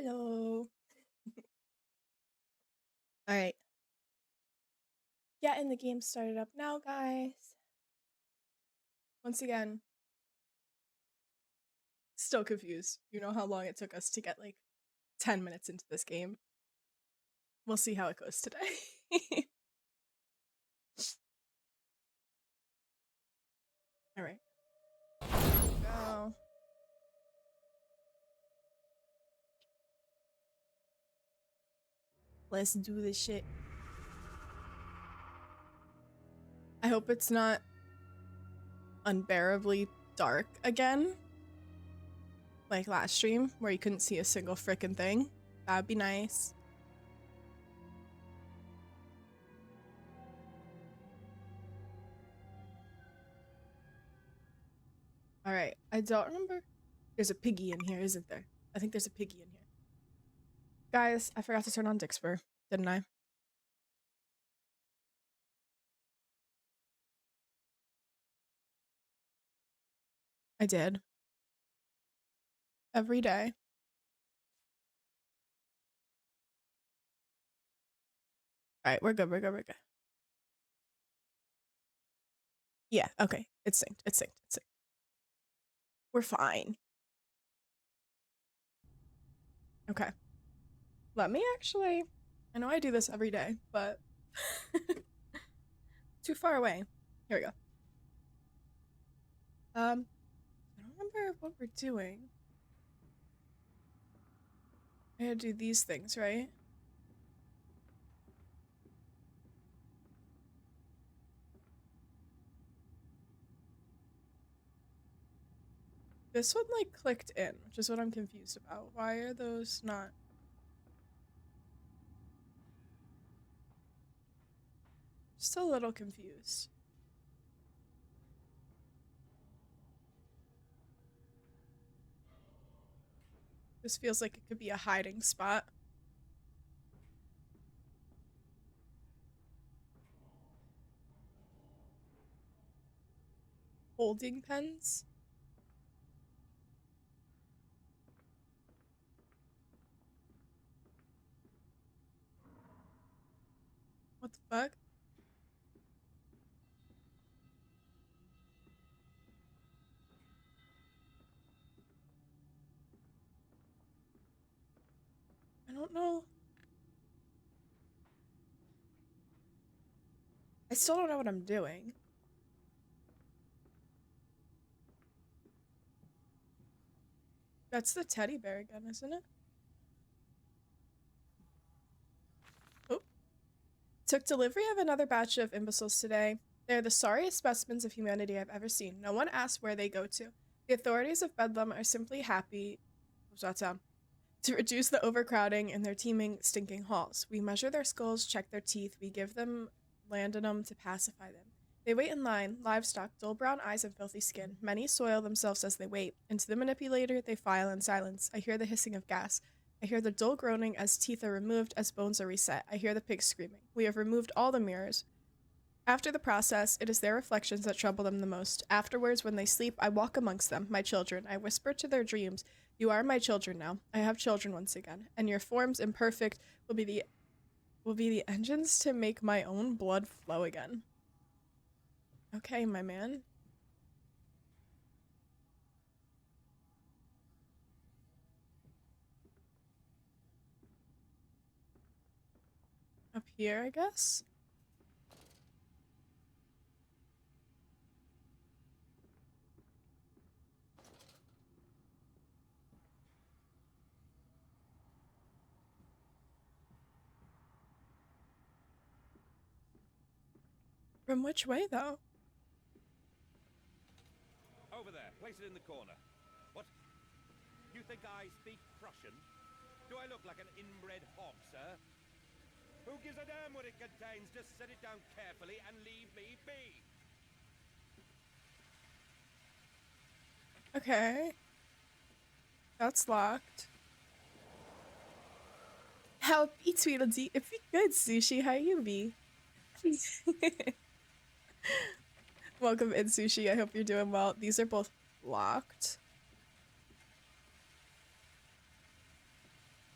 Hello. All right. Getting the game started up now, guys. Once again, still confused. You know how long it took us to get like 10 minutes into this game? We'll see how it goes today. All right. Go. Let's do this shit. I hope it's not unbearably dark again. Like last stream, where you couldn't see a single frickin' thing. That'd be nice. All right. I don't remember. There's a piggy in here, isn't there? I think there's a piggy in here. Guys, I forgot to turn on Dixper, didn't I? I did. Every day. All right, we're good. Yeah, okay. It's synced. We're fine. Okay. Let me actually... I know I do this every day, but... too far away. Here we go. I don't remember what we're doing. I gotta do these things, right? This one, like, clicked in, which is what I'm confused about. Why are those not? Just a little confused. This feels like it could be a hiding spot. Holding pens? What the fuck? I don't know. I still don't know what I'm doing. That's the teddy bear again, isn't it? Oh. Took delivery of another batch of imbeciles today. They're the sorriest specimens of humanity I've ever seen. No one asks where they go to. The authorities of Bedlam are simply happy. What's that sound? To reduce the overcrowding in their teeming, stinking halls. We measure their skulls, check their teeth, we give them laudanum to pacify them. They wait in line, livestock, dull brown eyes and filthy skin. Many soil themselves as they wait. Into the manipulator they file in silence. I hear the hissing of gas. I hear the dull groaning as teeth are removed, as bones are reset. I hear the pigs screaming. We have removed all the mirrors. After the process, it is their reflections that trouble them the most. Afterwards, when they sleep, I walk amongst them, my children. I whisper to their dreams, "You are my children now. I have children once again, and your forms imperfect will be the engines to make my own blood flow again." Okay, my man. Up here, I guess? From which way, though? Over there, place it in the corner. What? You think I speak Prussian? Do I look like an inbred hog, sir? Who gives a damn what it contains? Just set it down carefully and leave me be. Okay. That's locked. How be Tweedledee? If you good, Sushi, how you be? Welcome in, Sushi. I hope you're doing well. These are both locked.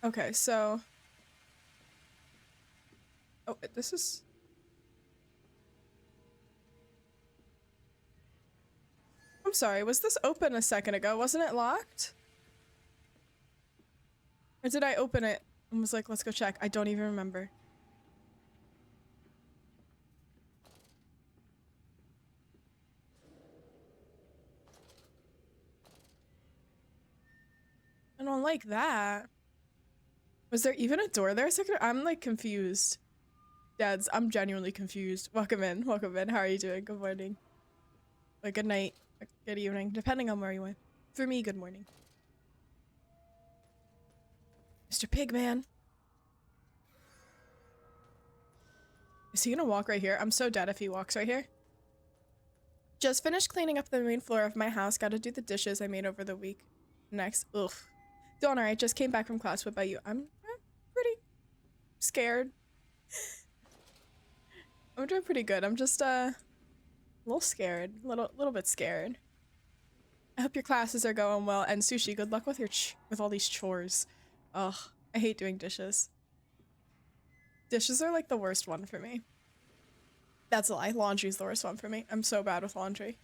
Okay, so... Oh, this is... I'm sorry, was this open a second ago? Wasn't it locked? Or did I open it and was like, let's go check? I don't even remember. I don't like that. Was there even a door there a second? I'm like confused. Dads, I'm genuinely confused. Welcome in, welcome in. How are you doing? Good morning. Like, good night, good evening, depending on where you went. For me, good morning. Mr. Pigman. Is he gonna walk right here? I'm so dead if he walks right here. Just finished cleaning up the main floor of my house. Gotta do the dishes I made over the week. Next. Ugh. Doing alright. Just came back from class. What about you? I'm pretty scared. I'm doing pretty good. I'm just a little scared. Little bit scared. I hope your classes are going well. And Sushi, good luck with your with all these chores. Ugh. I hate doing dishes. Dishes are like the worst one for me. That's a lie. Laundry's the worst one for me. I'm so bad with laundry.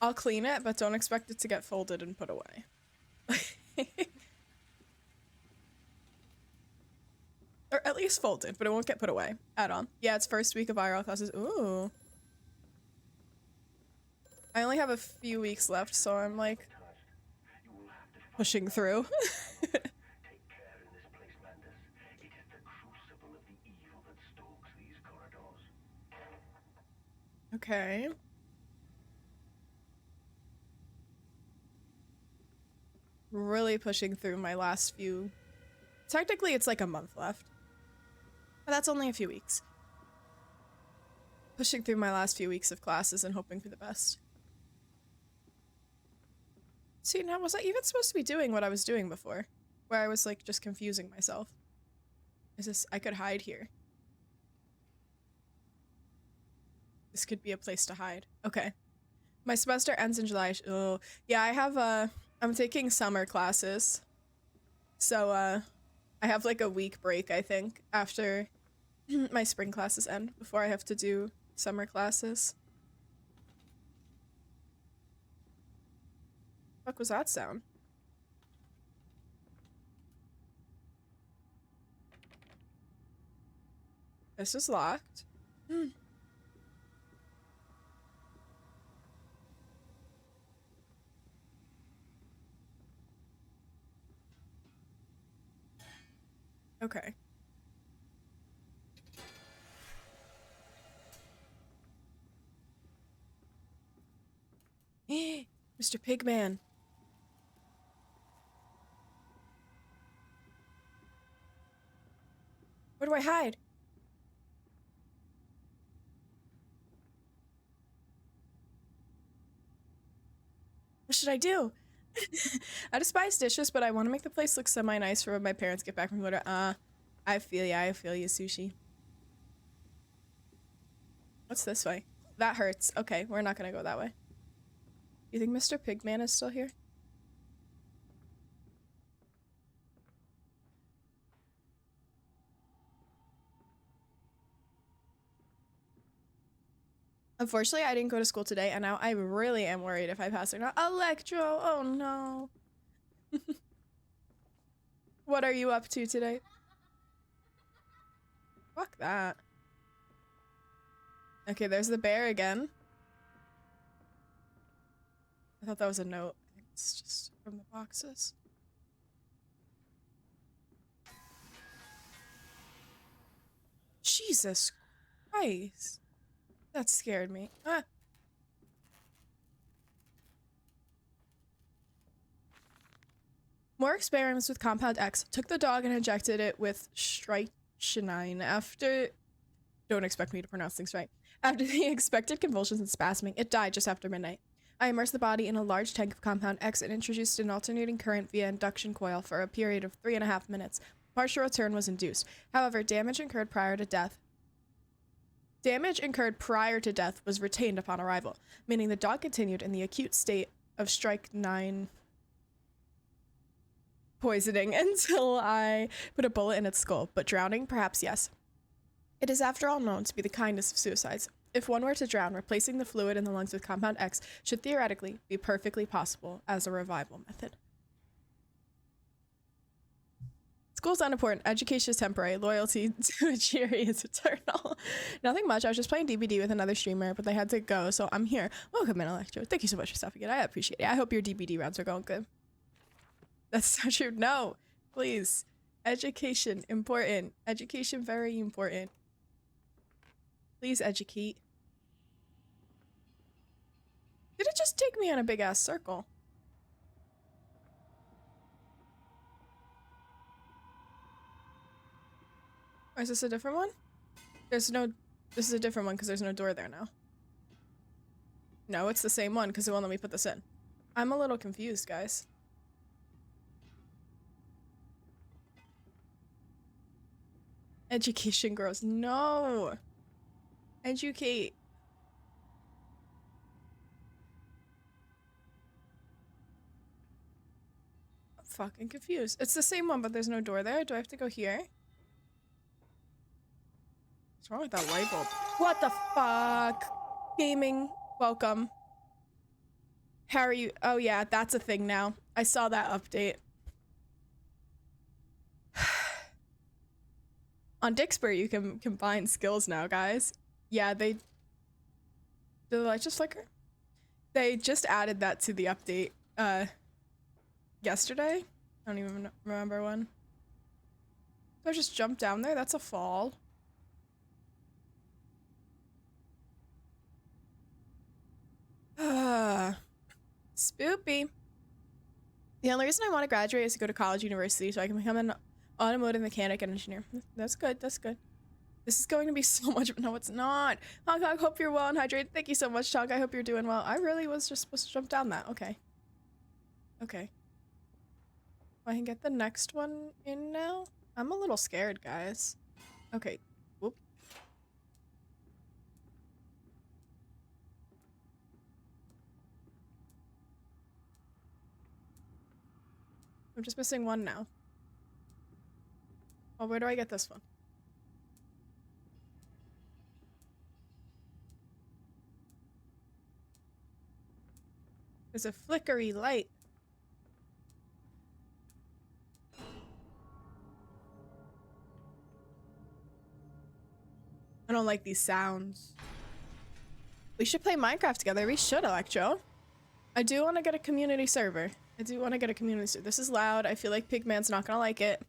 I'll clean it, but don't expect it to get folded and put away. Or at least folded, but it won't get put away at all. Yeah, it's first week of IRL classes. Ooh. I only have a few weeks left, so I'm like pushing through. Okay. really pushing through my last few. Technically, it's like a month left. But that's only a few weeks. Pushing through my last few weeks of classes and hoping for the best. See, now was I even supposed to be doing what I was doing before? Where I was like just confusing myself. Is this, I could hide here. This could be a place to hide. Okay. My semester ends in July. Oh, yeah, I have, I'm taking summer classes. So, I have like a week break, I think, after my spring classes end, before I have to do summer classes. What was that sound? This is locked. Okay. Mr. Pigman. Where do I hide? What should I do? I despise dishes, but I want to make the place look semi-nice for when my parents get back from work. I feel you, sushi. What's this way? That hurts. Okay, we're not gonna go that way. You think Mr. Pigman is still here? Unfortunately, I didn't go to school today, and now I really am worried if I pass or not. Electro! Oh no. What are you up to today? Fuck that. Okay, there's the bear again. I thought that was a note. I think it's just from the boxes. Jesus Christ. That scared me. Ah. More experiments with Compound X. Took the dog and injected it with strychnine after... Don't expect me to pronounce things right. After the expected convulsions and spasming, it died just after midnight. I immersed the body in a large tank of Compound X and introduced an alternating current via induction coil for a period of 3.5 minutes. Partial return was induced. However, damage incurred prior to death was retained upon arrival, meaning the dog continued in the acute state of strychnine poisoning until I put a bullet in its skull, but drowning, perhaps yes. It is after all known to be the kindest of suicides. If one were to drown, replacing the fluid in the lungs with Compound X should theoretically be perfectly possible as a revival method. School's unimportant. Education is temporary. Loyalty to Ajiri is eternal. Nothing much. I was just playing DBD with another streamer, but they had to go, so I'm here. Welcome in, Electro. Thank you so much for stopping in. I appreciate it. I hope your DBD rounds are going good. That's so true. No, please. Education, important. Education, very important. Please educate. Did it just take me on a big ass circle? Or is this a different one? There's no... This is a different one because there's no door there now. No, it's the same one because it won't let me put this in. I'm a little confused, guys. Education grows. No! Educate. I'm fucking confused. It's the same one, but there's no door there. Do I have to go here? What's wrong with that light bulb? What the fuck? Gaming. Welcome. Harry, oh yeah, that's a thing now. I saw that update. On Dixper, you can combine skills now, guys. Yeah, did the light just flicker? They just added that to the update, yesterday? I don't even remember when. So I just jumped down there? That's a fall. Spoopy. The only reason I want to graduate is to go to college, university, so I can become an automotive mechanic and engineer. That's good. That's good. This is going to be so much. No, it's not. Honk, I hope you're well and hydrated. Thank you so much, Honk. I hope you're doing well. I really was just supposed to jump down that. Okay. Okay. I can get the next one in now. I'm a little scared, guys. Okay. Whoop. I'm just missing one now. Oh, where do I get this one? There's a flickery light. I don't like these sounds. We should play Minecraft together. We should, Electro. I do want to get a community server. This is loud. I feel like Pigman's not gonna like it.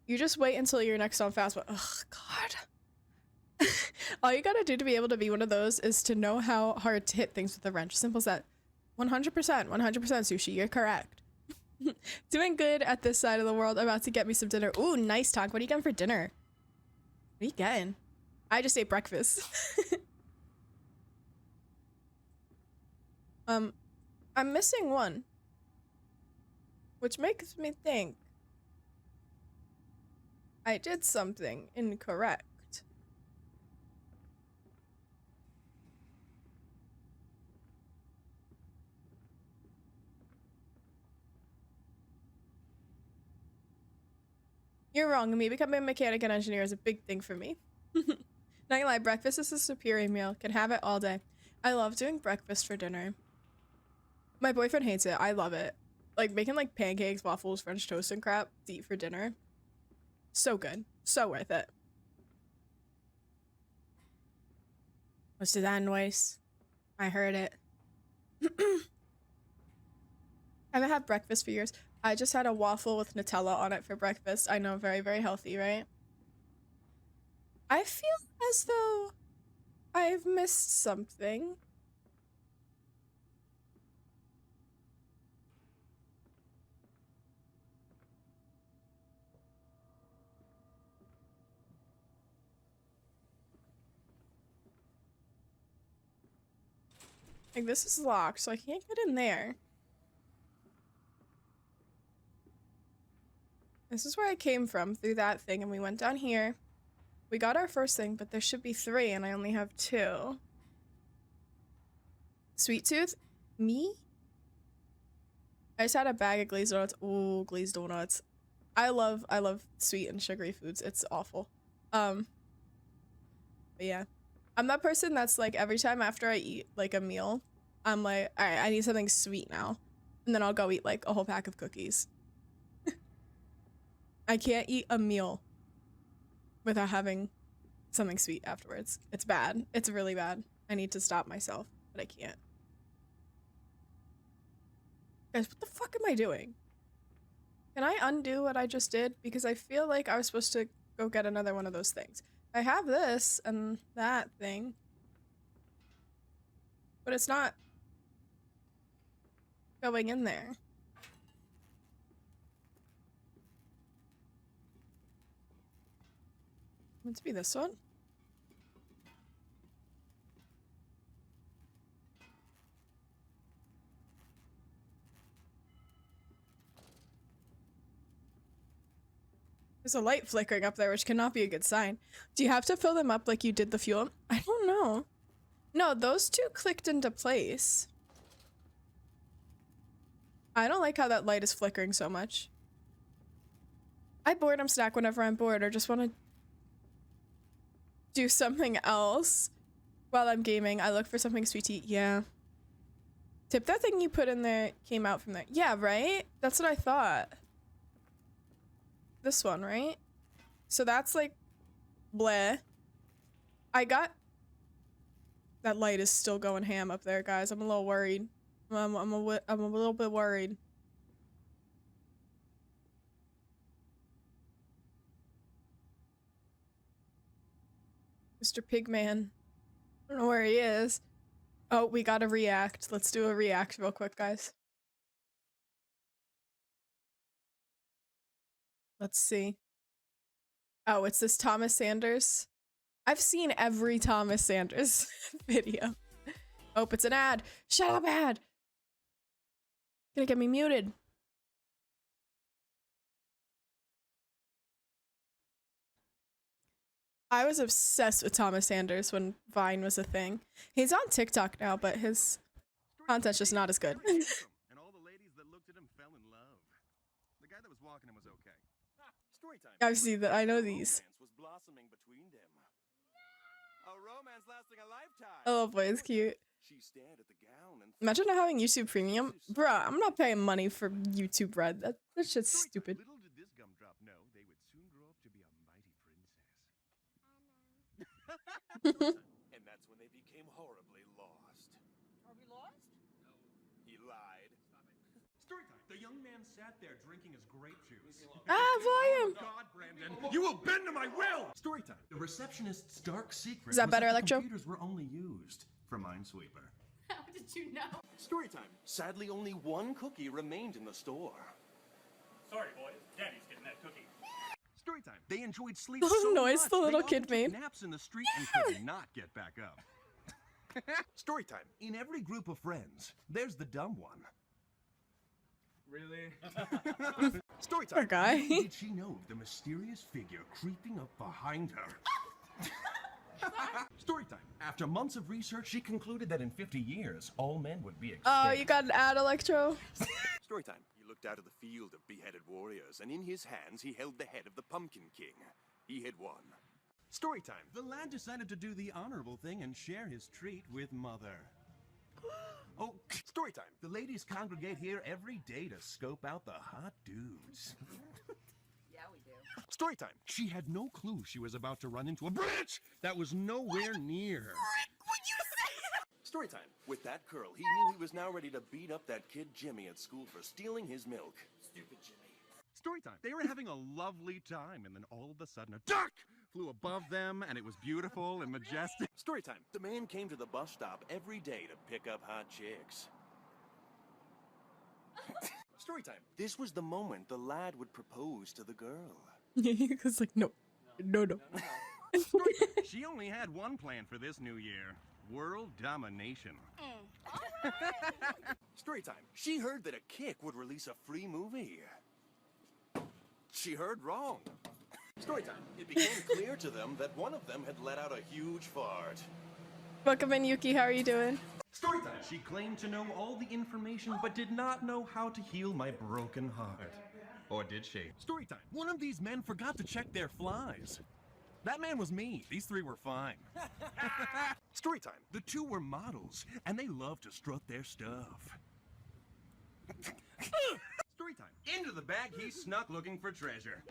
You just wait until you're next on Fast. Ugh, God. All you gotta do to be able to be one of those is to know how hard to hit things with a wrench. Simple as that. 100%, 100% Sushi. You're correct. Doing good at this side of the world. About to get me some dinner. Ooh, nice talk. What are you getting for dinner? What are you getting? I just ate breakfast. I'm missing one. Which makes me think I did something incorrect. You're wrong. Me becoming a mechanic and engineer is a big thing for me. Not gonna lie, breakfast is a superior meal. Can have it all day. I love doing breakfast for dinner. My boyfriend hates it. I love it. Like making like pancakes, waffles, French toast, and crap to eat for dinner. So good. So worth it. What's that noise? I heard it. I haven't had breakfast for years. I just had a waffle with Nutella on it for breakfast. I know, very, very healthy, right? I feel as though I've missed something. Like, this is locked, so I can't get in there. This is where I came from, through that thing, and we went down here. We got our first thing, but there should be 3, and I only have 2. Sweet tooth? Me? I just had a bag of glazed donuts. Ooh, glazed donuts. I love sweet and sugary foods. It's awful. But yeah. I'm that person that's like, every time after I eat like a meal, I'm like, all right, I need something sweet now. And then I'll go eat like a whole pack of cookies. I can't eat a meal without having something sweet afterwards. It's bad. It's really bad. I need to stop myself, but I can't. Guys, what the fuck am I doing? Can I undo what I just did? Because I feel like I was supposed to go get another one of those things. I have this and that thing, but it's not going in there. Let's be this one. There's a light flickering up there, which cannot be a good sign. Do you have to fill them up like you did the fuel? I don't know. No, those 2 clicked into place. I don't like how that light is flickering so much. I boredom snack whenever I'm bored or just want to do something else while I'm gaming. I look for something sweet to eat. Yeah. Tip, that thing you put in there came out from there. Yeah, right? That's what I thought. This one, right? So that's like bleh. I got that light is still going ham up there, guys. I'm a little worried. I'm a little bit worried. Mr. Pigman. I don't know where he is. Oh, we gotta react. Let's do a react real quick, guys. Let's see. Oh, it's this Thomas Sanders. I've seen every Thomas Sanders video. Oh, it's an ad. Shut up, ad. Gonna get me muted. I was obsessed with Thomas Sanders when Vine was a thing. He's on TikTok now, but his content's just not as good. And all the ladies that looked at him fell in love. The guy that was walking him was okay. Story time. I've seen that. I know these. Romance was blossoming between them. A romance lasting a lifetime. Oh boy, it's cute. She stared at the gown and Imagine not having YouTube Premium. Bruh, I'm not paying money for YouTube Red. That shit's stupid. Little did this gumdrop know they would soon grow up to be a mighty princess. And that's when they became horribly lost. Are we lost? No. He lied. Story time. The young man sat there drinking his grape juice. Volume. God, Brandon, you will bend to my will! Story time. The receptionist's dark secret Is that was better, the Electro? computers were only used for Minesweeper. How did you know? Story time. Sadly, only one cookie remained in the store. Sorry, boys. Daddy's getting that cookie. Story time. They enjoyed sleep The so noise much, the little they kid often made. took naps in the street and could not get back up. Story time. In every group of friends, there's the dumb one. Really? Story Poor time. guy. Did she know the mysterious figure creeping up behind her? Story time. After months of research, she concluded that in 50 years, all men would be extinct. Oh, you got an ad, Electro? Story time. He looked out of the field of beheaded warriors, and in his hands he held the head of the Pumpkin King. He had won. Story time. The lad decided to do the honorable thing and share his treat with Mother. Oh, Story time. the ladies congregate here every day to scope out the hot dudes. Yeah, we do. Story time. She had no clue she was about to run into a bridge that was nowhere near her. Story time. With that curl, he knew he was now ready to beat up that kid Jimmy at school for stealing his milk. Stupid Jimmy. Story time. They were having a lovely time, and then all of a sudden a duck flew above them, and it was beautiful and majestic. Story time. The man came to the bus stop every day to pick up hot chicks. Story time. This was the moment the lad would propose to the girl. It's like, no. No. Story time. She only had one plan for this new year. World domination. Story time. She heard that a kick would release a free movie. She heard wrong. Story time. It became clear to them that one of them had let out a huge fart. Welcome in, Yuki. How are you doing? Story time. She claimed to know all the information, but did not know how to heal my broken heart. Or did she? Story time. One of these men forgot to check their flies. That man was me. These three were fine. Story time. The two were models, and they loved to strut their stuff. Story time. Into the bag he snuck looking for treasure.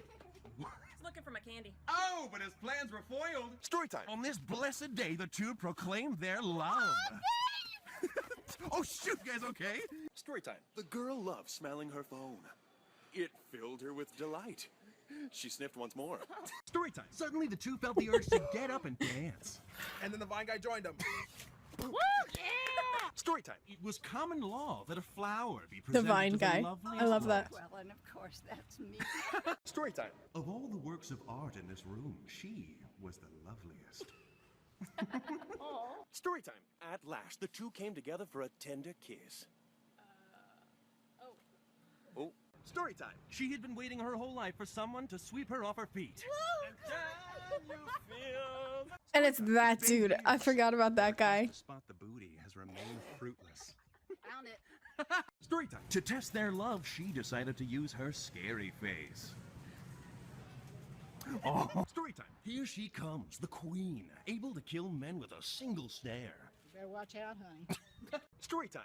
He's looking for my candy. Oh, but his plans were foiled. Story time. On this blessed day, the two proclaimed their love. Oh, shoot, you guys okay? Story time. The girl loved smelling her phone. It filled her with delight. She sniffed once more. Story time. Suddenly, the two felt the urge to get up and dance. And then the Vine guy joined them. Woo! Yeah! Story time. It was common law that a flower be The presented Vine to guy. the loveliest I love that. lass. Well, and of course, that's me. Story time. Of all the works of art in this room, she was the loveliest. Oh. Story time. At last, the two came together for a tender kiss. Oh. Oh. Story time. She had been waiting her whole life for someone to sweep her off her feet. And it's that dude. I forgot about that guy. To spot the booty has remained fruitless. Found it. Story time. To test their love, she decided to use her scary face. Oh. Story time. Here she comes, the queen, able to kill men with a single stare. You better watch out, honey. Story time.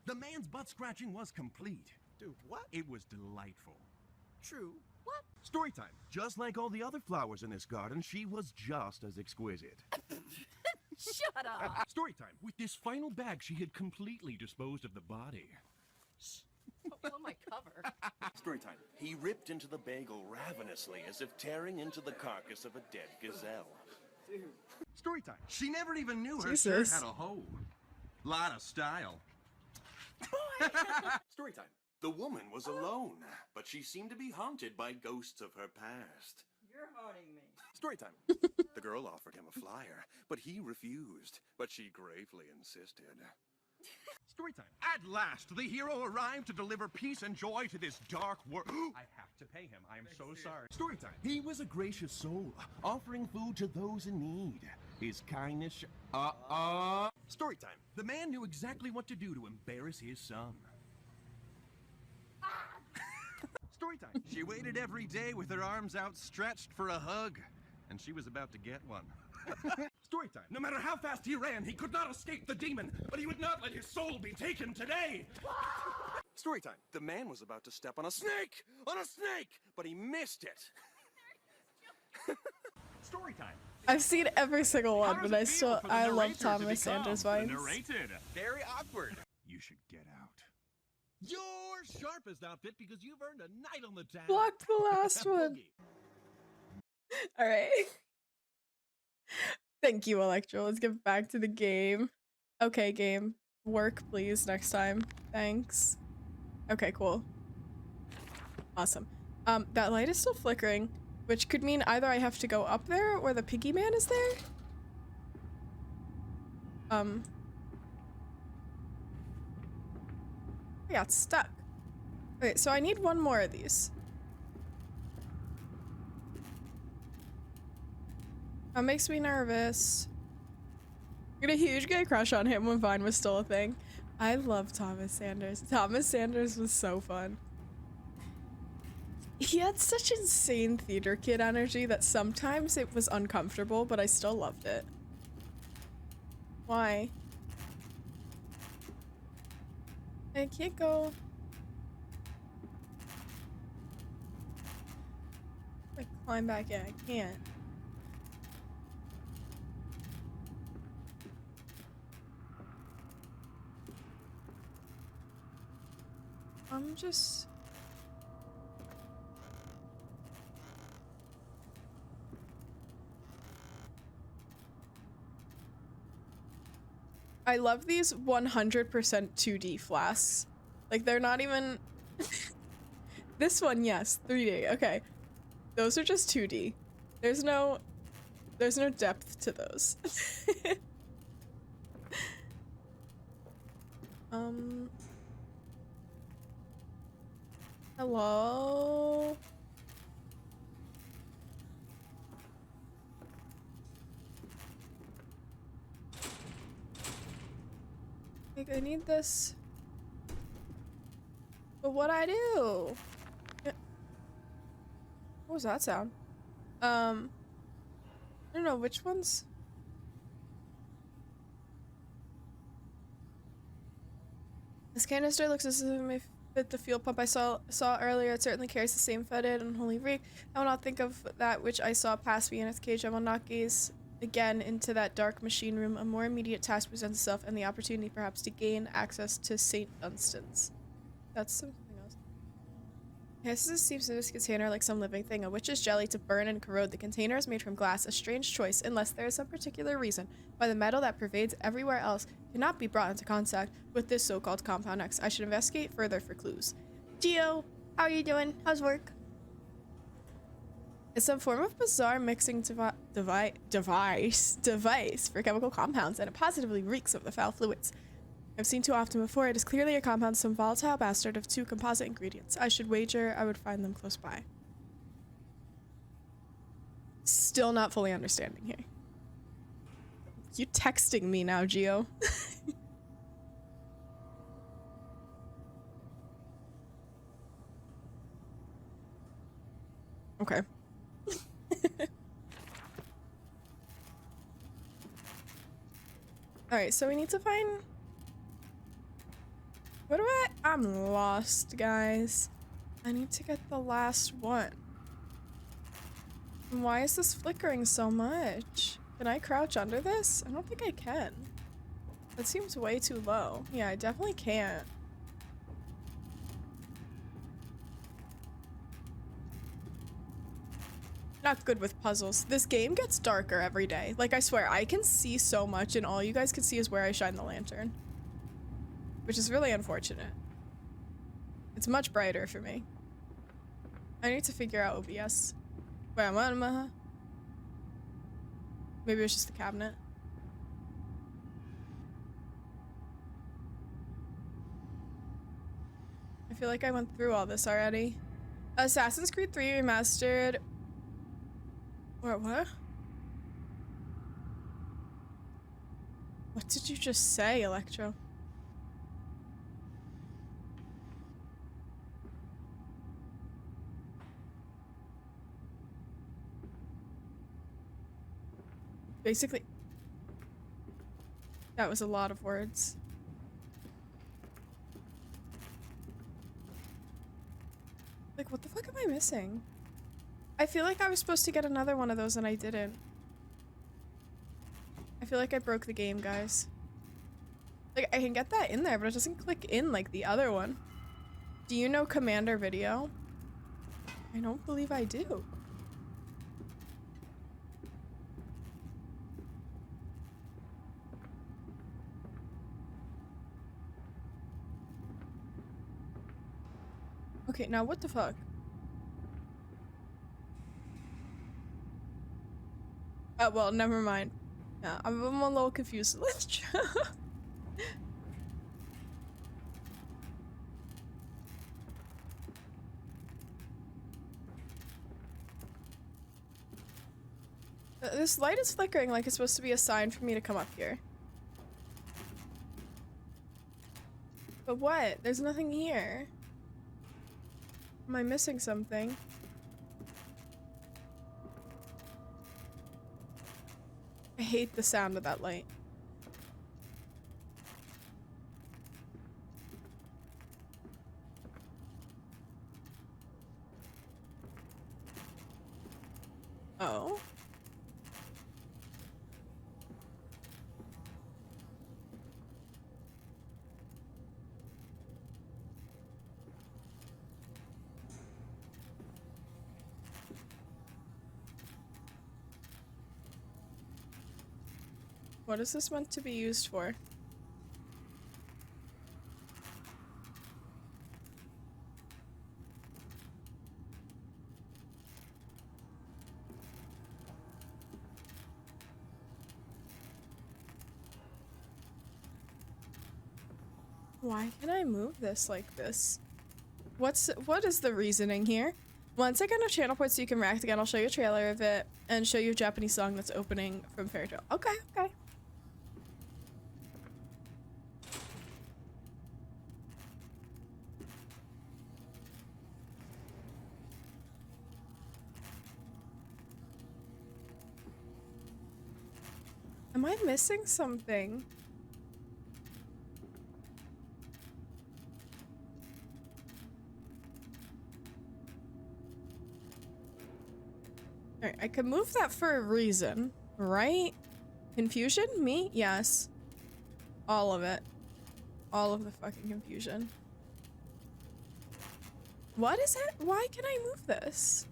The man's butt scratching was complete. Dude, what? It was delightful. True. What? Story time. Just like all the other flowers in this garden, she was just as exquisite. Shut up. Story time. With this final bag, she had completely disposed of the body. Oh, my cover. Story time. He ripped into the bagel ravenously as if tearing into the carcass of a dead gazelle. Story time. She never even knew her Jesus. shirt had a hole. Lot of style. Story time. The woman was alone, but she seemed to be haunted by ghosts of her past. You're haunting me. Story time. The girl offered him a flyer, but he refused, but she gravely insisted. Story time. At last, the hero arrived to deliver peace and joy to this dark world. I have to pay him. I am so sorry. Story time. He was a gracious soul, offering food to those in need. His kindness. Story time. The man knew exactly what to do to embarrass his son. Story time. She waited every day with her arms outstretched for a hug, and she was about to get one. Story time. No matter how fast he ran, he could not escape the demon, but he would not let his soul be taken today. Story time. The man was about to step on a snake! On a snake! But he missed it. Story time. I've seen every single How one, does but it feel for the I love narrator to Thomas become Sanders the vines. narrated? Very awkward. You should get out. Your sharpest outfit because you've earned a night on the town. Blocked the last one. Boogie. Alright. Thank you, Electro. Let's get back to the game. Okay, game. Work, please, next time. Thanks. Okay, cool. Awesome. That light is still flickering, which could mean either I have to go up there or the piggy man is there. I got stuck. Okay, so I need one more of these. That makes me nervous. I had a huge gay crush on him when Vine was still a thing. I love Thomas Sanders. Thomas Sanders was so fun. He had such insane theater kid energy that sometimes it was uncomfortable, but I still loved it. Why? I can't go. Like, climb back in. I can't. I'm just... I love these 100% 2D flasks. Like, they're not even... This one, yes, 3D. Okay. Those are just 2D. There's no depth to those. Hello? Like, I need this. But what I do? What was that sound? I don't know which ones. This canister looks as if it may fit the fuel pump I saw earlier. It certainly carries the same fetid and holy reek. I will not think of that which I saw pass me in its cage. I will not gaze again into that dark machine room. A more immediate task presents itself, and the opportunity perhaps to gain access to St. Dunstan's. That's something else. Yes, this seems in this container like some living thing. A witch's jelly to burn and corrode. The container is made from glass, a strange choice, unless there is some particular reason why the metal that pervades everywhere else cannot be brought into contact with this so-called Compound X. I should investigate further for clues. Gio, how are you doing? How's work? It's some form of bizarre mixing device for chemical compounds, and it positively reeks of the foul fluids I've seen too often before. It is clearly a compound, some volatile bastard of two composite ingredients. I should wager I would find them close by. Still not fully understanding here. You texting me now, Gio. Okay. Alright, so we need to find... What do I'm lost, guys. I need to get the last one. Why is this flickering so much? Can I crouch under this? I don't think I can. That seems way too low. Yeah, I definitely can't. Not good with puzzles. This game gets darker every day. Like, I swear, I can see so much and all you guys can see is where I shine the lantern. Which is really unfortunate. It's much brighter for me. I need to figure out OBS. Wait, maybe it was just the cabinet. I feel like I went through all this already. Assassin's Creed 3 Remastered. What? What did you just say, Electro? Basically, that was a lot of words. Like, what the fuck am I missing? I feel like I was supposed to get another one of those and I didn't. I feel like I broke the game, guys. Like, I can get that in there, but it doesn't click in like the other one. Do you know Commander Video? I don't believe I do. Okay, now what the fuck? Oh, well, never mind. Yeah, I'm a little confused. Let's try. This light is flickering like it's supposed to be a sign for me to come up here. But what? There's nothing here. Am I missing something? I hate the sound of that light. Oh. What is this meant to be used for? Why can I move this like this? What is the reasoning here? Once I get enough channel points so you can react again, I'll show you a trailer of it and show you a Japanese song that's opening from Fairy Tail. Okay, okay. Am I missing something? Alright, I could move that for a reason, right? Confusion? Me? Yes. All of it. All of the fucking confusion. What is it? Why can I move this?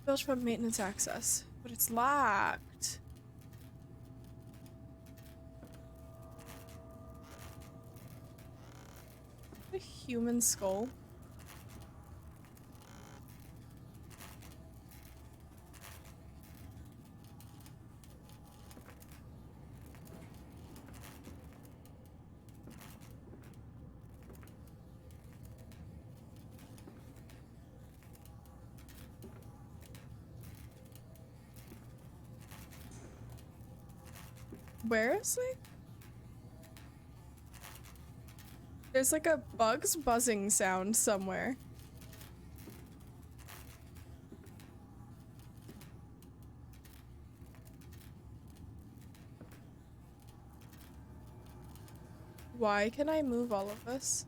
Build from maintenance access, but it's locked. A human skull. Where is it? There's like a bugs buzzing sound somewhere. Why can I move all of this?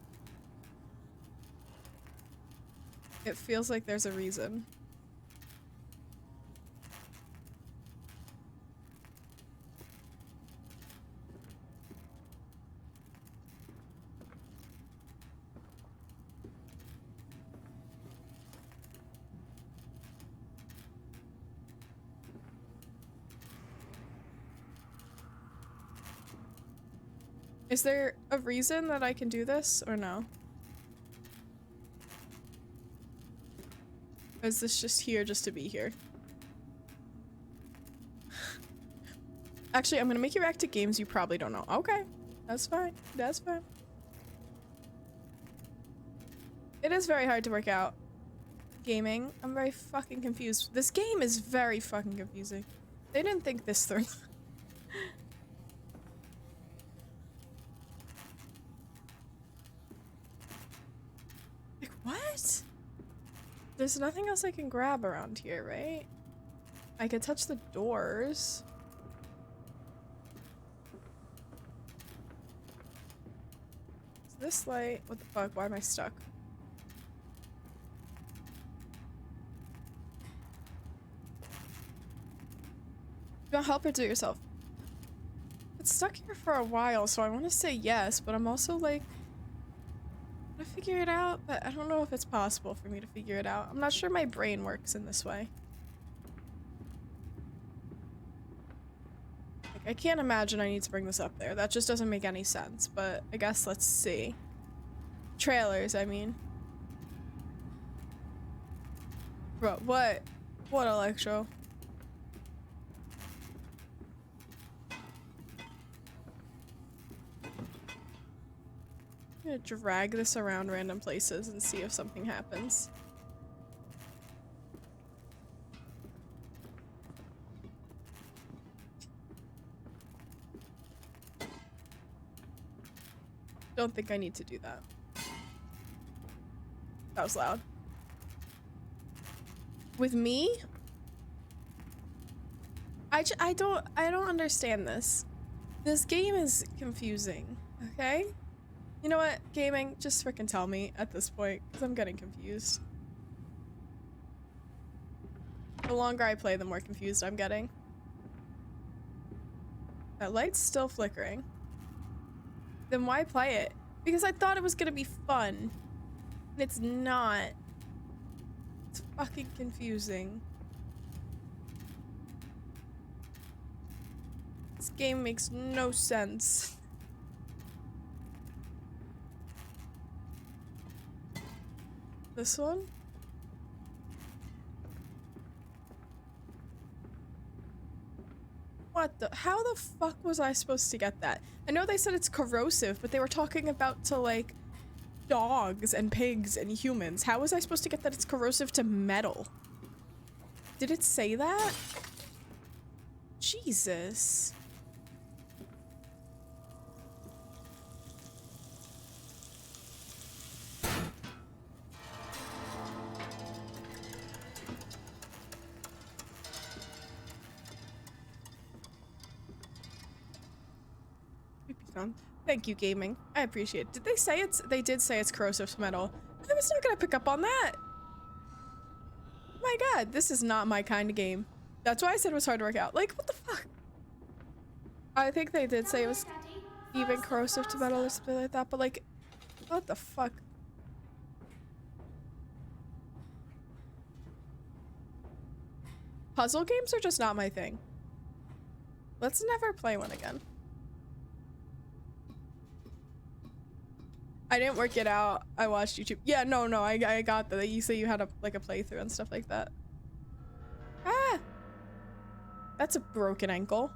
It feels like there's a reason. Is there a reason that I can do this or no? Or is this just here just to be here? Actually, I'm gonna make you react to games you probably don't know. Okay, that's fine. That's fine. It is very hard to work out gaming. I'm very fucking confused. This game is very fucking confusing. They didn't think this through. Like, what? There's nothing else I can grab around here, right? I could touch the doors. Is this light? What the fuck? Why am I stuck? You want help or do it yourself? It's stuck here for a while, so I want to say yes, but I'm also like, I want to figure it out, but I don't know if it's possible for me to figure it out. I'm not sure my brain works in this way. Like, I can't imagine I need to bring this up there. That just doesn't make any sense, but I guess let's see. Trailers, I mean. Bro, what? What, Electro? I'm gonna drag this around random places and see if something happens. Don't think I need to do that. That was loud. With me? I don't understand this. This game is confusing, okay? You know what, gaming? Just frickin' tell me at this point, because I'm getting confused. The longer I play, the more confused I'm getting. That light's still flickering. Then why play it? Because I thought it was gonna be fun. And it's not. It's fucking confusing. This game makes no sense. This one? What the? How the fuck was I supposed to get that? I know they said it's corrosive, but they were talking about to like dogs and pigs and humans. How was I supposed to get that it's corrosive to metal? Did it say that? Jesus. Thank you, gaming. I appreciate it. Did they say it's— they did say it's corrosive to metal. I was not gonna pick up on that. My god, this is not my kind of game. That's why I said it was hard to work out. Like, what the fuck? I think they did say it was even corrosive to metal or something like that, but like, what the fuck? Puzzle games are just not my thing. Let's never play one again. I didn't work it out. I watched YouTube. Yeah, no, I got that. You say you had a playthrough and stuff like that. Ah! That's a broken ankle.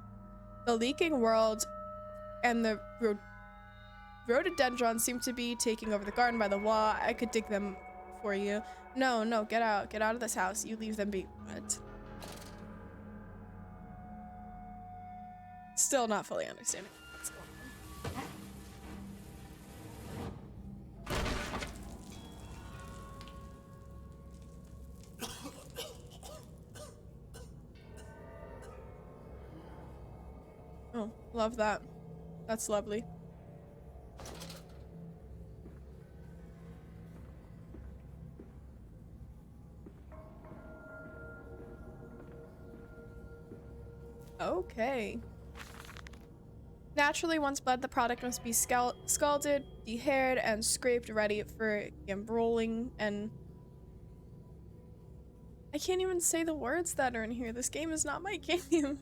The leaking world and the rhododendrons seem to be taking over the garden by the wall. I could dig them for you. No, get out. Get out of this house. You leave them be. What? Still not fully understanding what's going on. Oh, love that. That's lovely. Okay. Naturally, once bled, the product must be scalded, dehaired, and scraped ready for embroiling and... I can't even say the words that are in here. This game is not my game.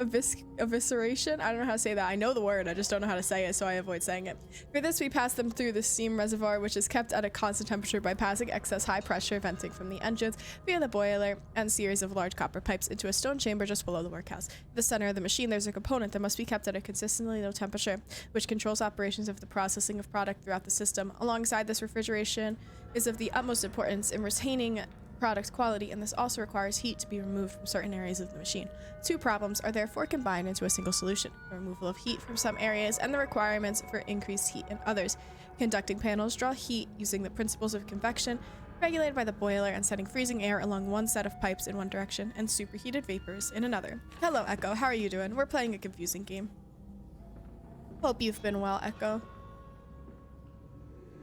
evisceration. I don't know how to say that. I know the word, I just don't know how to say it, so I avoid saying it. For this, we pass them through the steam reservoir, which is kept at a constant temperature by passing excess high pressure venting from the engines via the boiler and series of large copper pipes into a stone chamber just below the workhouse. In the center of the machine, there's a component that must be kept at a consistently low temperature, which controls operations of the processing of product throughout the system. Alongside this, refrigeration is of the utmost importance in retaining product quality, and this also requires heat to be removed from certain areas of the machine. Two problems are therefore combined into a single solution: the removal of heat from some areas and the requirements for increased heat in others. Conducting panels draw heat using the principles of convection, regulated by the boiler and sending freezing air along one set of pipes in one direction and superheated vapors in another. Hello, Echo. How are you doing? We're playing a confusing game. Hope you've been well, Echo.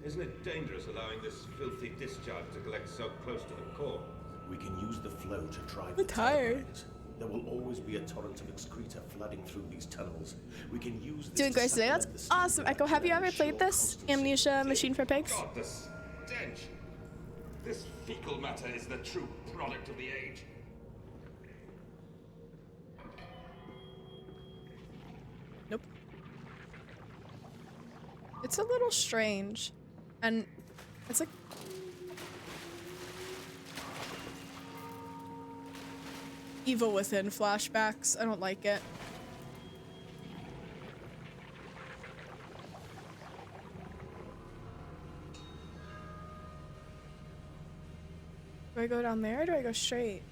Isn't it dangerous allowing this filthy discharge to collect so close to the core? We can use the flow to drive I'm the tired. tunnels. There will always be a torrent of excreta flooding through these tunnels. We can use this Doing to great today. That's supplement the steam awesome, Echo. Have you ever production played and this? ensure Amnesia constancy. Machine for Pigs? God, the stench! This fecal matter is the true product of the age. Nope. It's a little strange. And it's like Evil Within flashbacks. I don't like it. Do I go down there or do I go straight?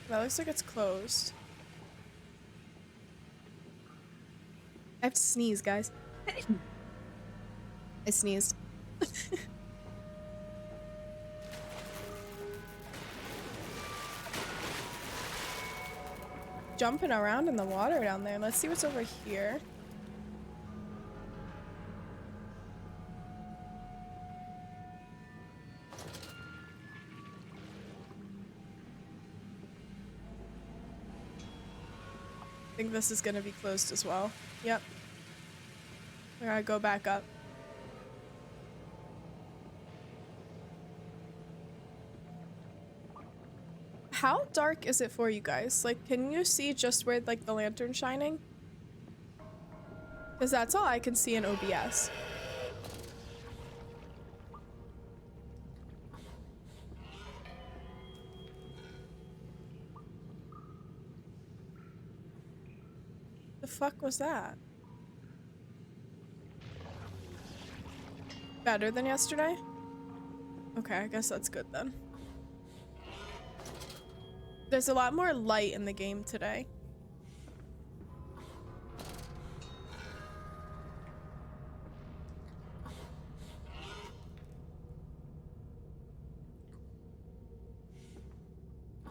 That looks like it's closed. I have to sneeze, guys. I sneezed. Jumping around in the water down there. Let's see what's over here. I think this is gonna be closed as well. Yep. We're gonna go back up. How dark is it for you guys? Like, can you see just where, like, the lantern's shining? Because that's all I can see in OBS. The fuck was that? Better than yesterday? Okay, I guess that's good then. There's a lot more light in the game today.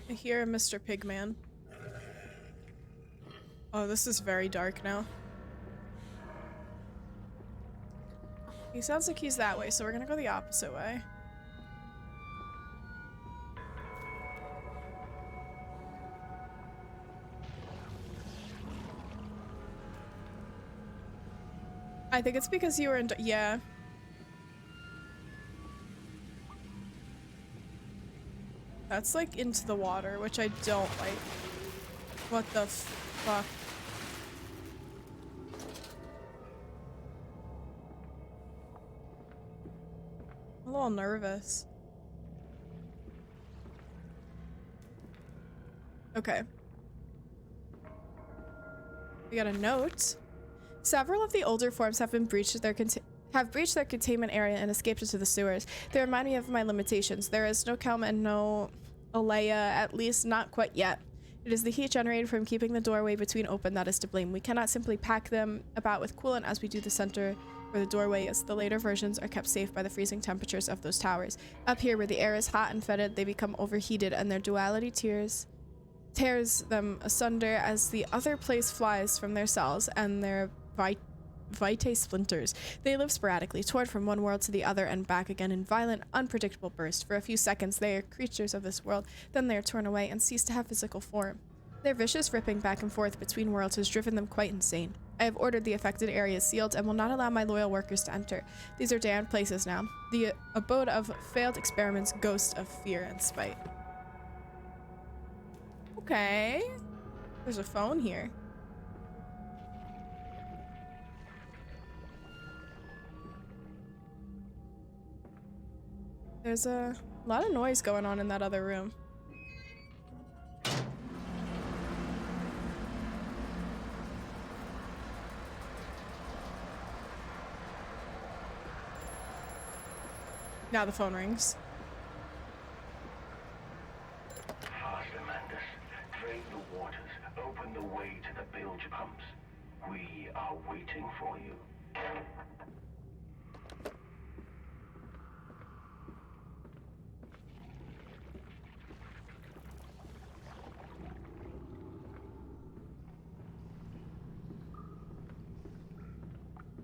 I hear Mr. Pigman. Oh, this is very dark now. He sounds like he's that way, so we're gonna go the opposite way. I think it's because you were in. Yeah. That's like into the water, which I don't like. What the fuck? I'm a little nervous. Okay. We got a note. Several of the older forms have breached their containment area and escaped into the sewers. They remind me of my limitations. There is no Kelm and no Alea, at least not quite yet. It is the heat generated from keeping the doorway between open that is to blame. We cannot simply pack them about with coolant as we do the center where the doorway is. The later versions are kept safe by the freezing temperatures of those towers. Up here, where the air is hot and fetid, they become overheated and their duality tears asunder as the other place flies from their cells and their vitae splinters. They live sporadically, torn from one world to the other and back again in violent, unpredictable bursts. For a few seconds, they are creatures of this world, then they are torn away and cease to have physical form. Their vicious ripping back and forth between worlds has driven them quite insane. I have ordered the affected areas sealed and will not allow my loyal workers to enter. These are damned places now, the abode of failed experiments, ghosts of fear and spite. Okay. There's a phone here. There's a lot of noise going on in that other room. Now the phone rings. Faster, Mandus. Drain the waters. Open the way to the bilge pumps. We are waiting for you.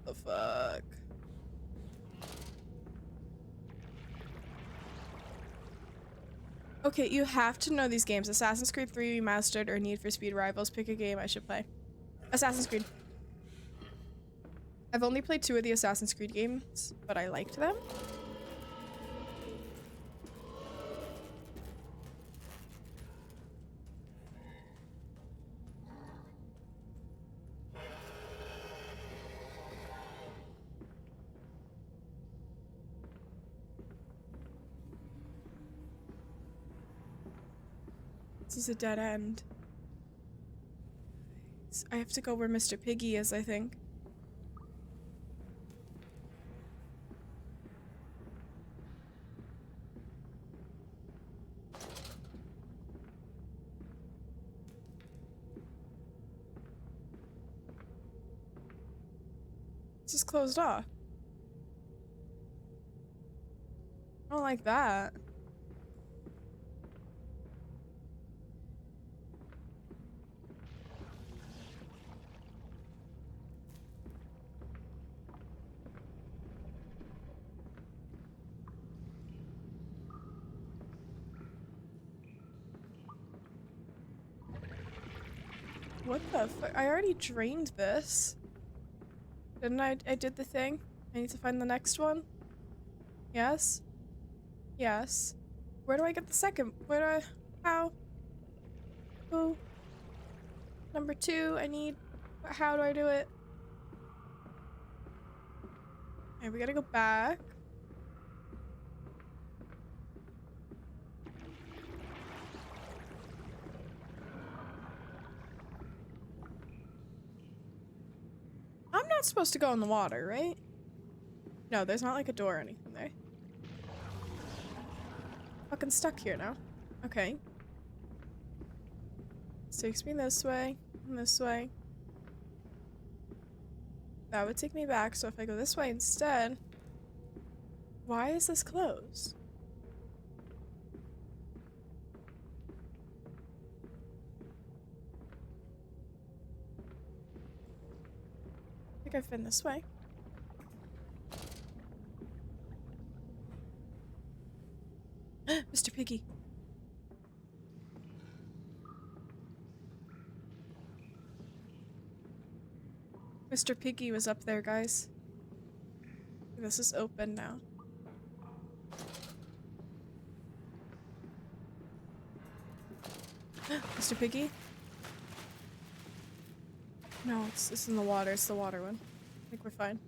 The fuck? Okay, you have to know these games. Assassin's Creed 3 Remastered or Need for Speed Rivals. Pick a game I should play. Assassin's Creed. I've only played 2 of the Assassin's Creed games, but I liked them. This is a dead end. I have to go where Mr. Piggy is, I think. This is closed off. I don't like that. What the fuck? I already drained this. Didn't I? I did the thing. I need to find the next one. Yes? Yes. Where do I get the second? Where do I... How? Who? Number 2, I need... How do I do it? Okay, we gotta go back. I'm not supposed to go in the water, right? No, there's not like a door or anything there. Fucking stuck here now. Okay. This takes me this way and this way. That would take me back, so if I go this way instead... Why is this closed? I think I've been this way. Mr. Piggy. Mr. Piggy was up there, guys. This is open now. Mr. Piggy? No, it's in the water. It's the water one. I think we're fine.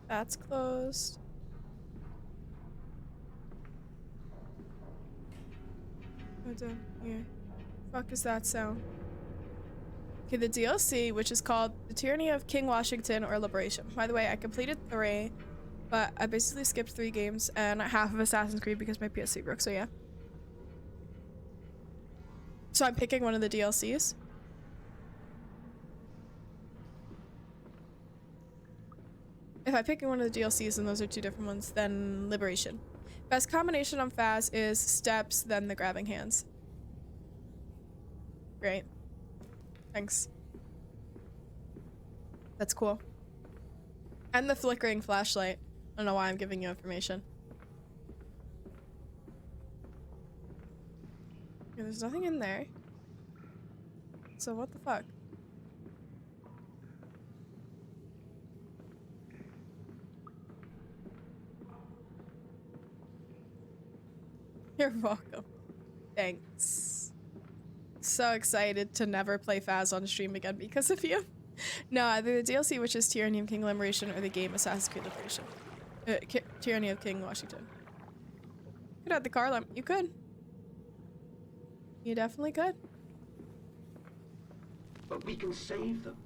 That's closed. What the? Yeah. Fuck is that sound? Okay, the DLC, which is called The Tyranny of King Washington or Liberation. By the way, I completed 3, but I basically skipped 3 games and half of Assassin's Creed because my PS3 broke, so yeah. So I'm picking one of the DLCs. If I'm picking one of the DLCs and those are 2 different ones, then Liberation. Best combination on Faz is steps, then the grabbing hands. Great. Thanks. That's cool. And the flickering flashlight. I don't know why I'm giving you information. Yeah, there's nothing in there. So what the fuck? You're welcome. Thanks. So excited to never play Faz on stream again because of you. No, either the DLC, which is Tyranny of King Liberation, or the game Assassin's Creed Liberation. Tyranny of King Washington. Could add the car lamp. You could. You definitely could. But we can save them.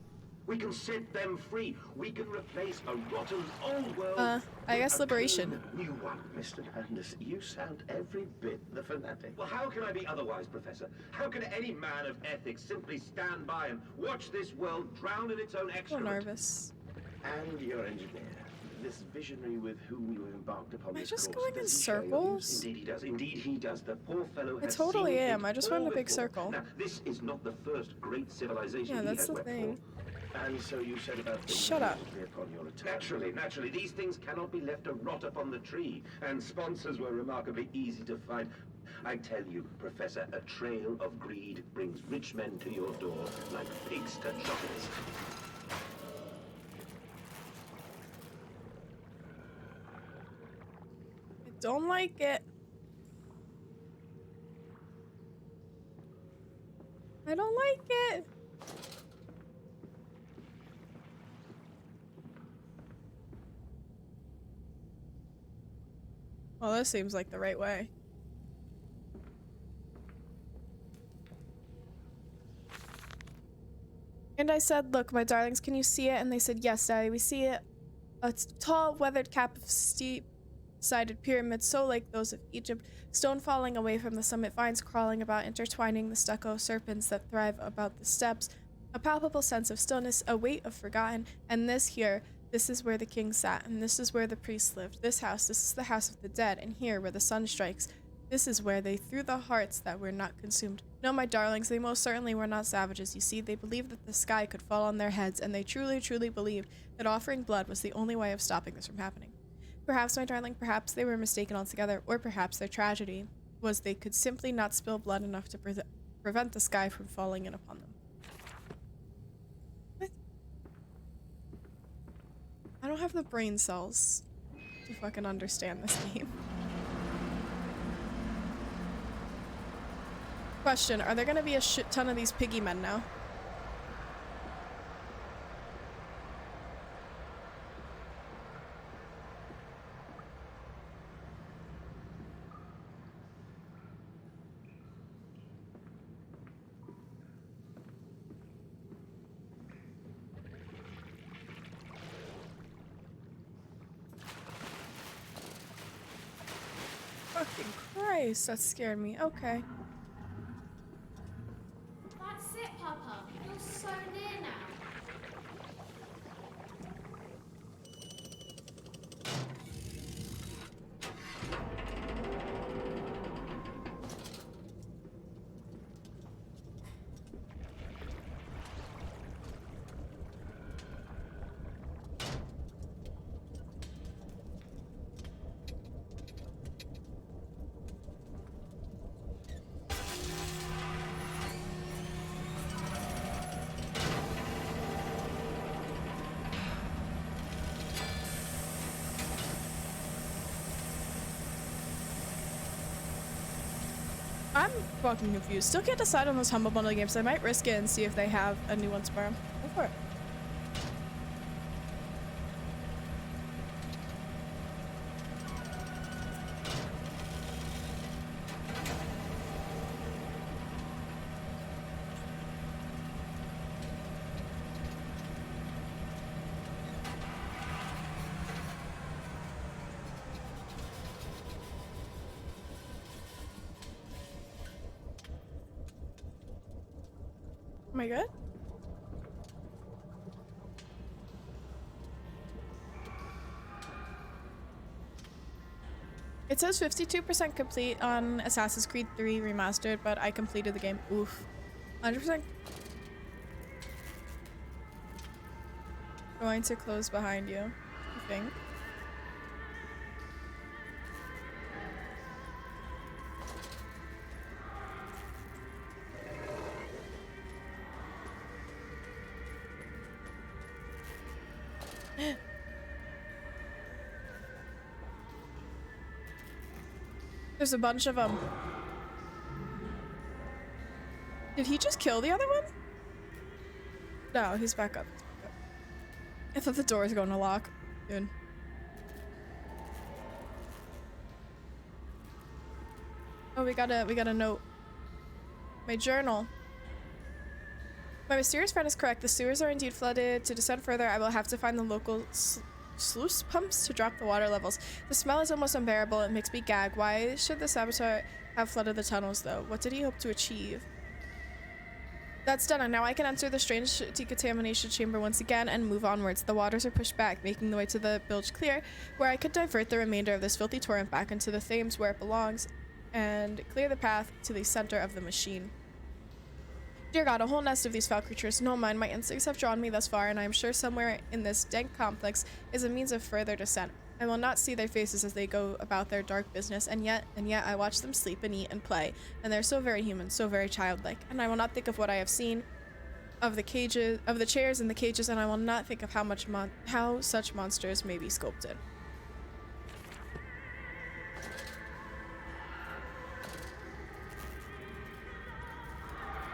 We can set them free. We can replace a rotten old world. I guess with a liberation. clean new one. Mr. Landis, you sound every bit the fanatic. Well, how can I be otherwise, Professor? How can any man of ethics simply stand by and watch this world drown in its own I'm excrement? nervous. And your engineer, this visionary with whom you have embarked upon Am I this just course, going in does he share your views? circles? Indeed he does. Indeed he does. The poor fellow I has totally seen am. it I just went in all a big before. circle. Now, this is not the first great civilization Yeah, he that's has the wept thing. for. And so you said about things Shut up. immediately upon your return. Naturally, these things cannot be left to rot upon the tree. And sponsors were remarkably easy to find. I tell you, Professor, a trail of greed brings rich men to your door like pigs to chocolates. I don't like it. I don't like it. Well, this seems like the right way. And I said, look, my darlings, can you see it? And they said, yes, Daddy, we see it. A tall, weathered cap of steep-sided pyramids, so like those of Egypt, stone falling away from the summit, vines crawling about, intertwining the stucco serpents that thrive about the steps, a palpable sense of stillness, a weight of forgotten, and this here, this is where the king sat, and this is where the priests lived. This is the house of the dead, and here, where the sun strikes, this is where they threw the hearts that were not consumed. No, my darlings, they most certainly were not savages. You see, they believed that the sky could fall on their heads, and they truly, truly believed that offering blood was the only way of stopping this from happening. Perhaps, my darling, perhaps they were mistaken altogether, or perhaps their tragedy was they could simply not spill blood enough to prevent the sky from falling in upon them. What? I don't have the brain cells to fucking understand this game. Question, are there gonna be a shit ton of these piggy men now? Fucking Christ, that scared me. Okay. That's it, Papa. You're so near now. I'm fucking confused. Still can't decide on those Humble Bundle games. I might risk it and see if they have a new one tomorrow. Go for it. Am I good? It says 52% complete on Assassin's Creed 3 Remastered, but I completed the game. Oof. 100%. Going to close behind you, I think. There's a bunch of them. Did he just kill the other one? No, he's back up. I thought the door was going to lock. Good. Oh, we got a note. My journal. My mysterious friend is correct. The sewers are indeed flooded. To descend further, I will have to find the local sluice pumps to drop the water levels. The smell is almost unbearable. It makes me gag. Why should the saboteur have flooded the tunnels, though? What did he hope to achieve? That's done, and now I can enter the strange decontamination chamber once again and move onwards. The waters are pushed back, making the way to the bilge clear, where I could divert the remainder of this filthy torrent back into the Thames where it belongs, and clear the path to the center of the machine. Dear God, a whole nest of these foul creatures. No mind, my instincts have drawn me thus far, and I am sure somewhere in this dank complex is a means of further descent. I will not see their faces as they go about their dark business, and yet I watch them sleep and eat and play, and they're so very human, so very childlike. And I will not think of what I have seen, of the cages, of the chairs and the cages, and I will not think of how such monsters may be sculpted.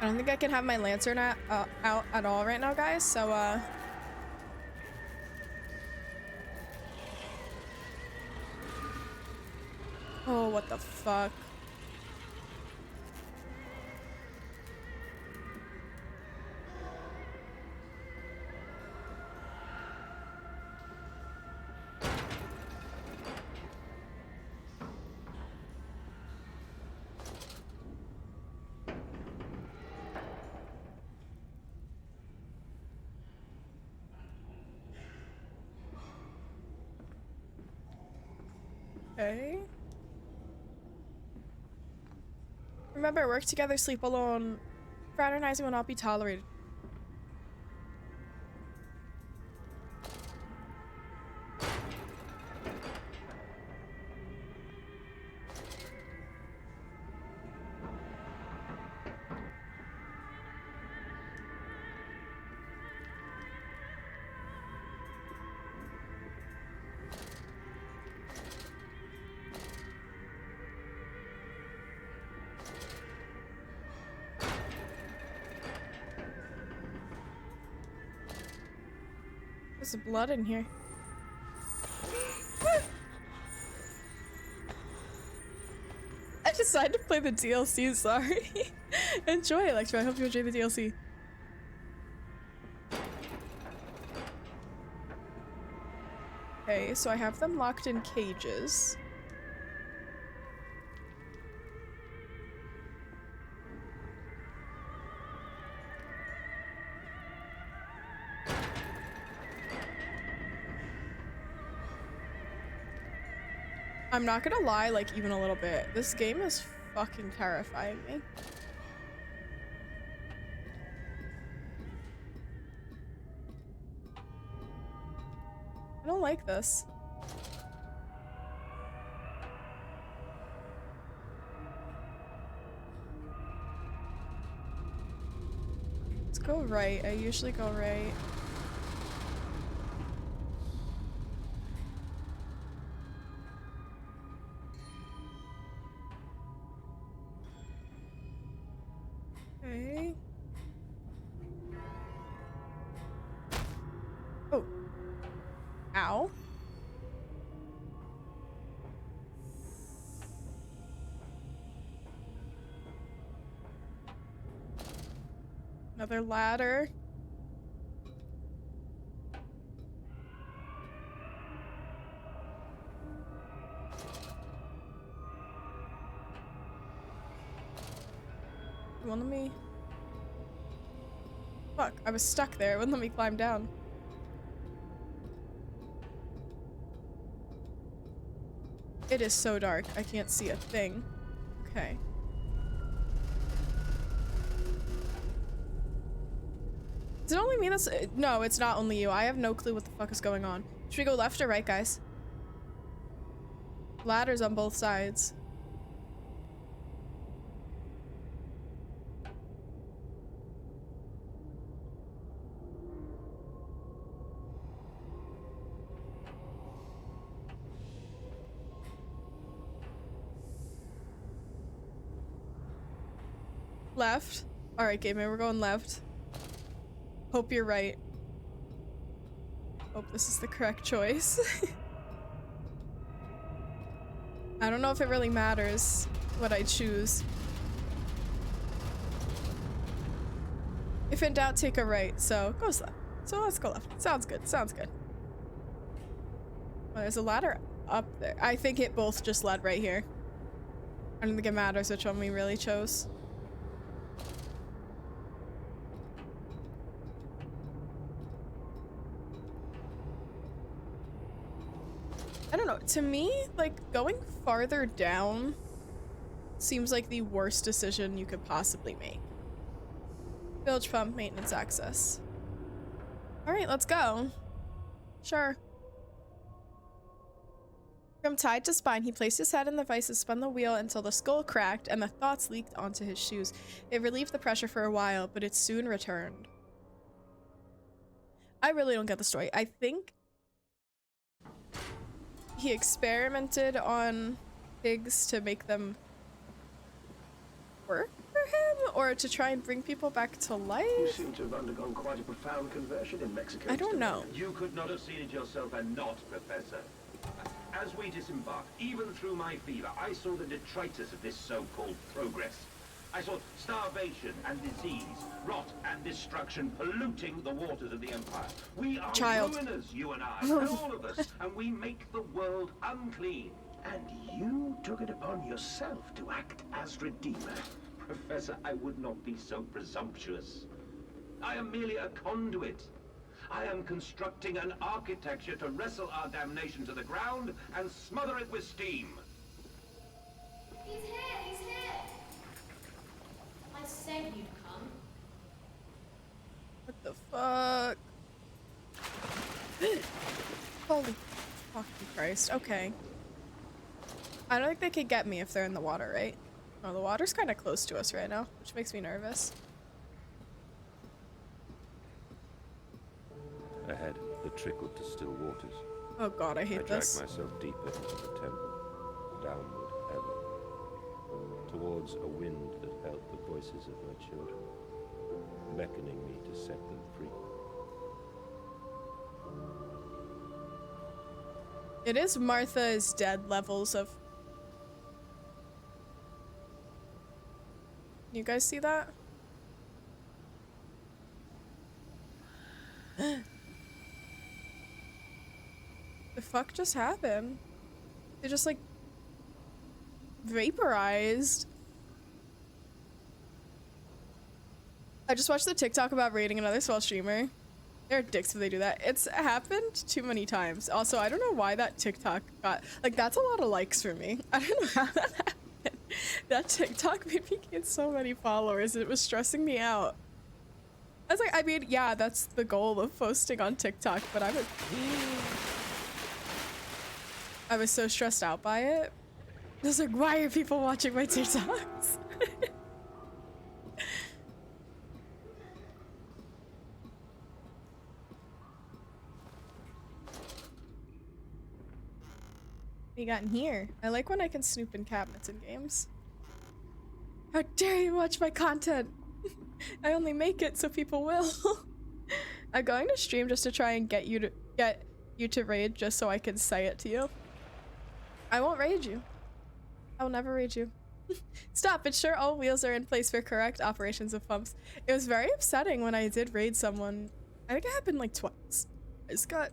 I don't think I can have my lantern out at all right now, guys, so oh, what the fuck? Okay. Remember, work together, sleep alone. Fraternizing will not be tolerated. There's blood in here. I decided to play the DLC, sorry. Enjoy, Electro. I hope you enjoy the DLC. Okay, so I have them locked in cages. I'm not gonna lie, like, even a little bit. This game is fucking terrifying me. I don't like this. Let's go right. I usually go right. Okay. Oh. Ow. Another ladder. It won't let me. Fuck, I was stuck there. It wouldn't let me climb down. It is so dark. I can't see a thing. Okay. Is it only me that's- No, it's not only you. I have no clue what the fuck is going on. Should we go left or right, guys? Ladders on both sides. Left. Alright, Gamer, we're going left. Hope you're right. Hope this is the correct choice. I don't know if it really matters what I choose. If in doubt, take a right. So, goes left. So let's go left. Sounds good. Sounds good. Oh, there's a ladder up there. I think it both just led right here. I don't think it matters which one we really chose. I don't know. To me, like, going farther down seems like the worst decision you could possibly make. Bilge pump, maintenance access. Alright, let's go. Sure. From tied to spine, he placed his head in the vice and spun the wheel until the skull cracked and the thoughts leaked onto his shoes. It relieved the pressure for a while, but it soon returned. I really don't get the story. I think he experimented on pigs to make them work for him, or to try and bring people back to life. You seem to have undergone quite a profound conversion in Mexico. I don't know. You could not have seen it yourself and not, Professor. As we disembarked, even through my fever, I saw the detritus of this so-called progress. I saw starvation and disease, rot and destruction polluting the waters of the Empire. We are ruiners, you and I, all of us, and we make the world unclean. And you took it upon yourself to act as Redeemer. Professor, I would not be so presumptuous. I am merely a conduit. I am constructing an architecture to wrestle our damnation to the ground and smother it with steam. He's here, he's here. I said you'd come. What the fuck? Holy fucking Christ. Okay. I don't think they could get me if they're in the water, right? Oh, the water's kind of close to us right now, which makes me nervous. Ahead, the trickle to still waters. Oh god, I hate this. I dragged myself deeper into the temple, downward ever, towards a wind that held the voices of my children, beckoning me to set them free. It is Martha is dead levels of... You guys see that? The fuck just happened? They just like vaporized. I just watched the TikTok about raiding another small streamer. They're dicks if they do that. It's happened too many times. Also, I don't know why that TikTok got like, that's a lot of likes for me. I don't know how that happened. That TikTok made me get so many followers. It was stressing me out. I was like, I mean, yeah, that's the goal of posting on TikTok, but I was so stressed out by it. I was like, why are people watching my TikToks? What you got in here? I like when I can snoop in cabinets in games. How dare you watch my content? I only make it so people will. I'm going to stream just to try and get you to raid just so I can say it to you. I won't raid you. I will never raid you. Stop, it's sure all wheels are in place for correct operations of pumps. It was very upsetting when I did raid someone. I think it happened like twice. I just got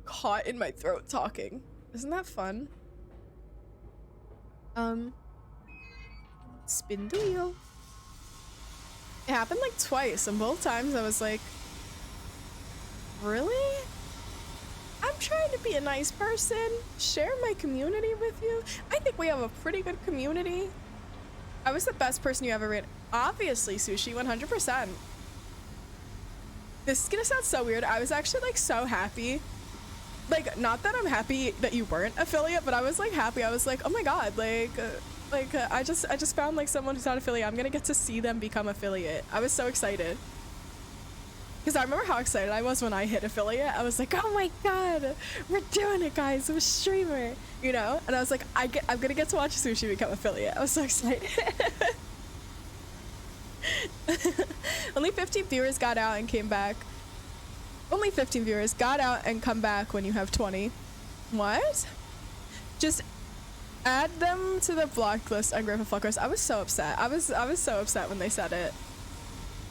caught in my throat talking. Isn't that fun? Spin the wheel. It happened like twice, and both times I was like, really? I'm trying to be a nice person, share my community with you. I think we have a pretty good community. I was the best person you ever read. Obviously, Sushi, 100%. This is gonna sound so weird. I was actually like so happy. Like, not that I'm happy that you weren't affiliate, but I was like happy. I was like, oh my god, I just found like someone who's not affiliate. I'm gonna get to see them become affiliate. I was so excited. Because I remember how excited I was when I hit affiliate. I was like, oh my god, we're doing it, guys. I'm a streamer, you know? And I was like, I'm gonna get to watch Sushi become affiliate. I was so excited. Only 15 viewers got out and came back. Only 15 viewers got out and come back when you have 20. What? Just add them to the block list, ungrateful fuckers. I was so upset. I was so upset when they said it.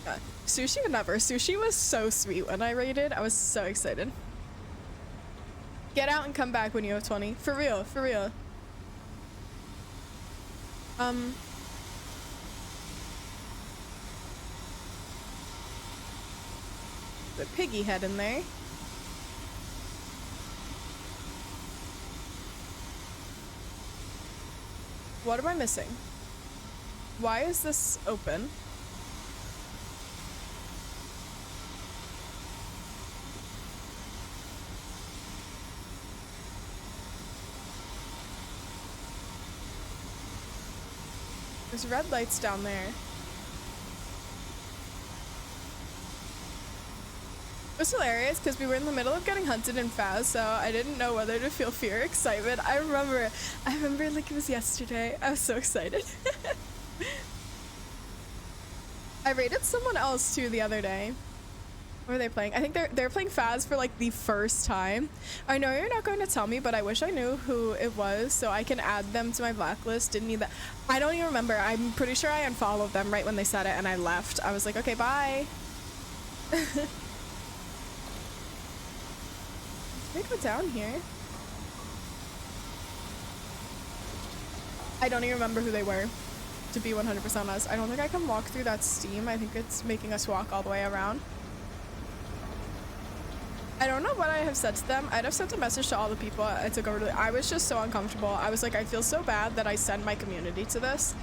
Yeah. Sushi would never. Sushi was so sweet when I raided. I was so excited. Get out and come back when you have 20. For real, for real. The piggy head in there. What am I missing? Why is this open? There's red lights down there. It was hilarious because we were in the middle of getting hunted in Faz, so I didn't know whether to feel fear or excitement. I remember like it was yesterday. I was so excited. I raided someone else too the other day. What are they playing? I think they're playing Faz for like the first time. I know you're not going to tell me, but I wish I knew who it was so I can add them to my blacklist. Didn't need that. I don't even remember. I'm pretty sure I unfollowed them right when they said it and I left. I was like, okay, bye. Can we go down here? I don't even remember who they were, to be 100% honest. I don't think I can walk through that steam. I think it's making us walk all the way around. I don't know what I have said to them. I'd have sent a message to all the people I took over to. I was just so uncomfortable. I was like, I feel so bad that I send my community to this.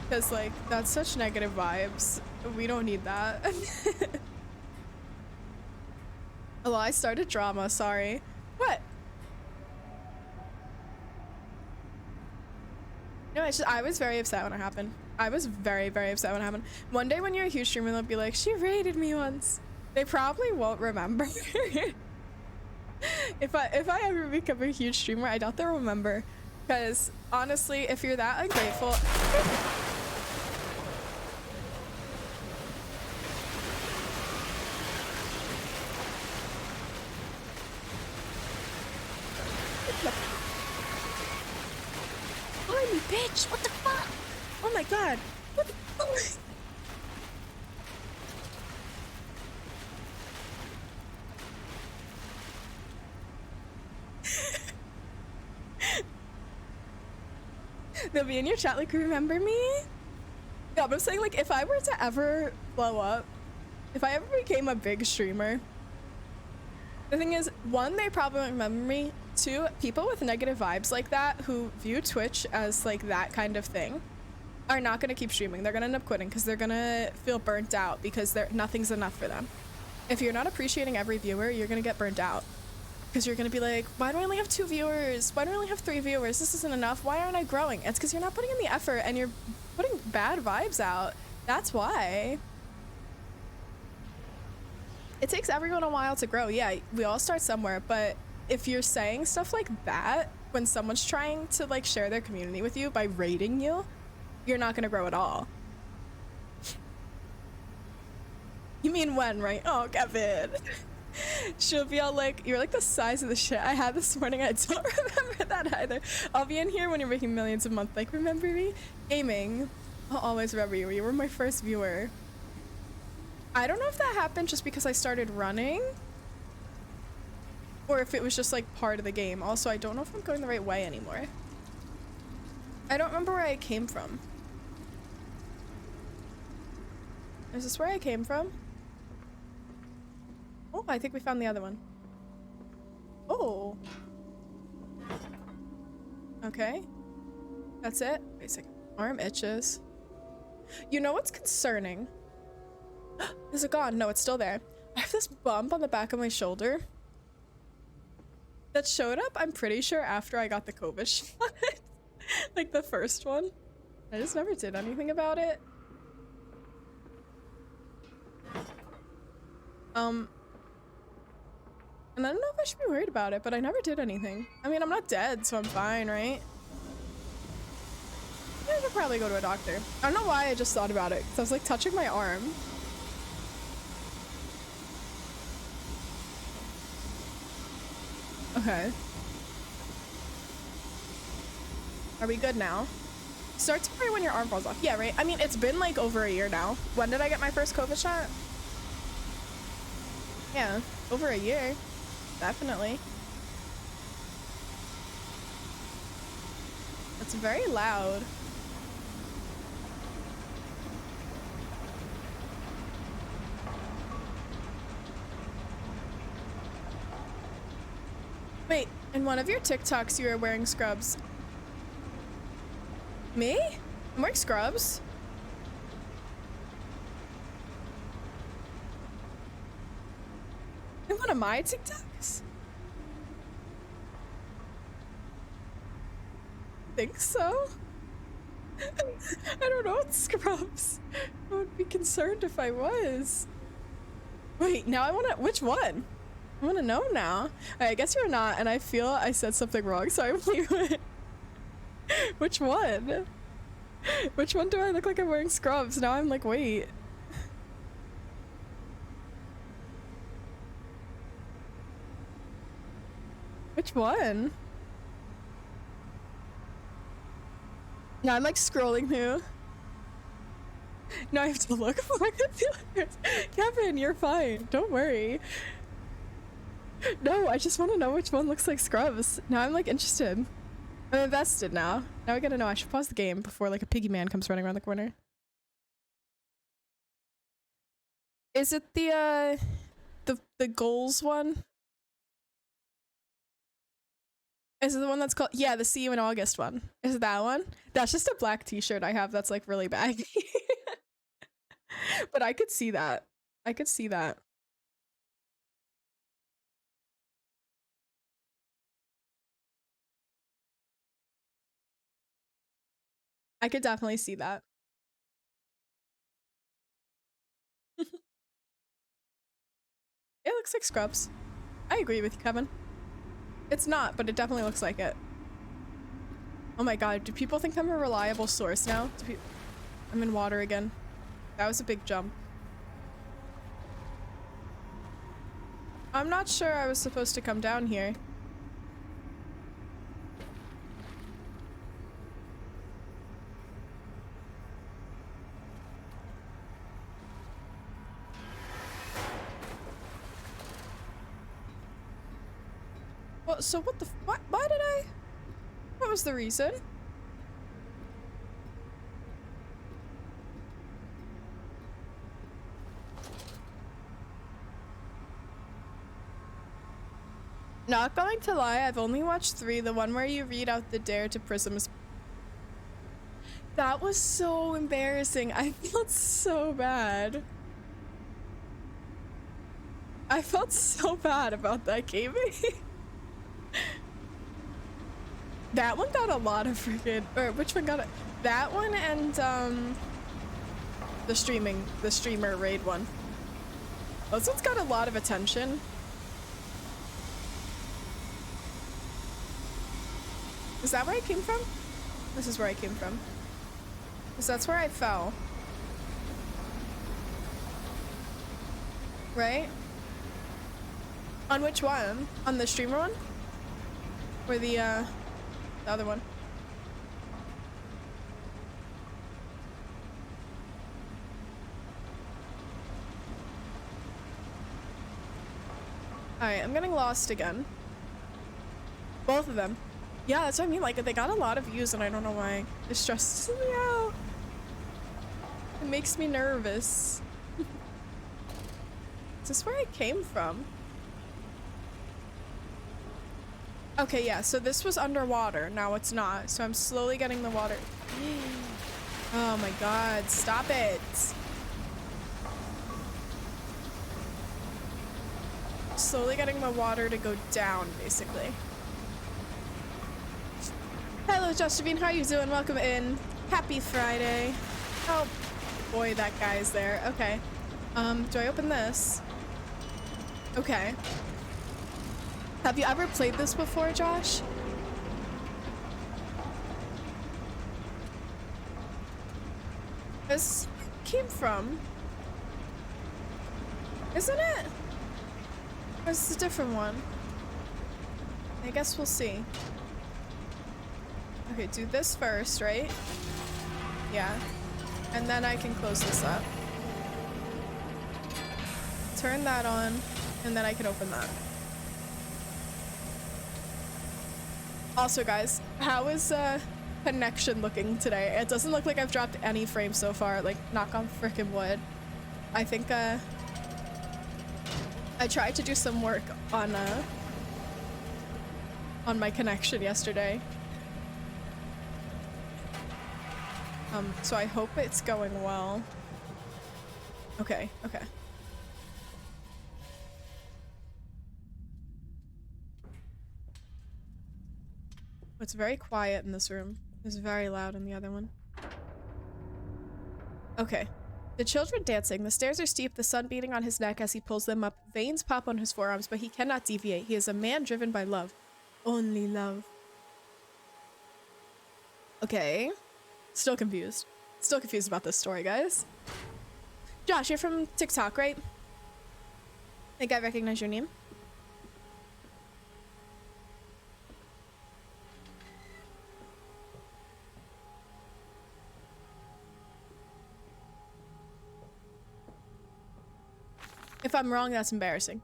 Because, like, that's such negative vibes. We don't need that. Well, I started drama, sorry. What? No, it's just, I was very upset when it happened. I was very, very upset when it happened. One day when you're a huge streamer, they'll be like, she raided me once. They probably won't remember. If I ever become a huge streamer, I doubt they'll remember. Because, honestly, if you're that ungrateful... Bitch, what the fuck? Oh my god. What the fuck? They'll be in your chat like, remember me? Yeah, but I'm saying, like, if I were to ever blow up, if I ever became a big streamer, the thing is, one, they probably won't remember me. Two, people with negative vibes like that who view Twitch as like that kind of thing are not going to keep streaming. They're going to end up quitting because they're going to feel burnt out because nothing's enough for them. If you're not appreciating every viewer, you're going to get burnt out because you're going to be like, why do I only have 2 viewers? Why do I only have 3 viewers? This isn't enough. Why aren't I growing? It's because you're not putting in the effort and you're putting bad vibes out. That's why. It takes everyone a while to grow. Yeah, we all start somewhere, but if you're saying stuff like that when someone's trying to like share their community with you by rating you, you're not gonna grow at all. You mean when, right? Oh, Kevin. She'll be all like, you're like the size of the shit I had this morning. I don't remember that either. I'll be in here when you're making millions a month. Like, remember me? Gaming. I'll always remember you. You were my first viewer. I don't know if that happened just because I started running or if it was just like part of the game. Also, I don't know if I'm going the right way anymore. I don't remember where I came from. Is this where I came from? Oh, I think we found the other one. Oh. Okay. That's it. Wait a second. Arm itches. You know what's concerning? Is it gone? No, it's still there. I have this bump on the back of my shoulder that showed up, I'm pretty sure, after I got the COVID shot. Like the first one. I just never did anything about it. And I don't know if I should be worried about it, but I never did anything. I mean, I'm not dead, so I'm fine, right? should probably go to a doctor. I don't know why I just thought about it. Cause I was like touching my arm. Okay. Are we good now? Start to pray when your arm falls off. Yeah, right? I mean, it's been like over a year now. When did I get my first COVID shot? Yeah, over a year. Definitely. It's very loud. Wait, in one of your TikToks you were wearing scrubs. Me? I'm wearing scrubs. In one of my TikToks? Think so? I don't know what scrubs. I would be concerned if I was. Wait, now I wanna, which one? I wanna know now. I guess you're not, and I feel I said something wrong, so I'm leaving. Which one? Which one do I look like I'm wearing scrubs? Now I'm like, wait. Which one? Now I'm like scrolling through. Now I have to look for the feelers. Kevin, you're fine. Don't worry. No, I just want to know which one looks like scrubs. Now I'm like interested. I'm invested now. Now I gotta know. I should pause the game before like a piggy man comes running around the corner. Is it the goals one? Is it the one that's called, yeah, the see you in August one? Is it that one? That's just a black t-shirt I have that's like really baggy. But I could see that. I could see that. I could definitely see that. It looks like scrubs. I agree with you, Kevin. It's not, but it definitely looks like it. Oh my god, do people think I'm a reliable source now? I'm in water again. That was a big jump. I'm not sure I was supposed to come down here. Well, so what the what? Why did I? What was the reason? Not going to lie, I've only watched 3. The one where you read out the dare to Prisms. That was so embarrassing. I felt so bad. I felt so bad about that gaming. That one got a lot of freaking, or which one got it? That one and the streamer raid one. Those ones got a lot of attention. Is that where I came from? This is where I came from. Because that's where I fell. Right? On which one? On the streamer one? Or the other one? Alright, I'm getting lost again. Both of them. Yeah, that's what I mean. Like, they got a lot of views and I don't know why. It stresses me out. It makes me nervous. Is this where I came from? Okay, yeah, so this was underwater. Now it's not. So I'm slowly getting the water. Oh my god, stop it. Slowly getting the water to go down, basically. Hello, Josephine. How you doing? Welcome in. Happy Friday. Oh, boy, that guy's there. Okay. Do I open this? Okay. Have you ever played this before, Josh? this came from. Isn't it? Or is this a different one? I guess we'll see. Okay, do this first, right? Yeah. And then I can close this up. Turn that on, and then I can open that. Also, guys, how is connection looking today? It doesn't look like I've dropped any frames so far, like, knock on frickin' wood. I think I tried to do some work on my connection yesterday. So I hope it's going well. Okay, okay. It's very quiet in this room. It's very loud in the other one. Okay. The children dancing. The stairs are steep, the sun beating on his neck as he pulls them up. Veins pop on his forearms, but he cannot deviate. He is a man driven by love. Only love. Okay. Still confused. Still confused about this story, guys. Josh, you're from TikTok, right? I think I recognize your name. If I'm wrong, that's embarrassing.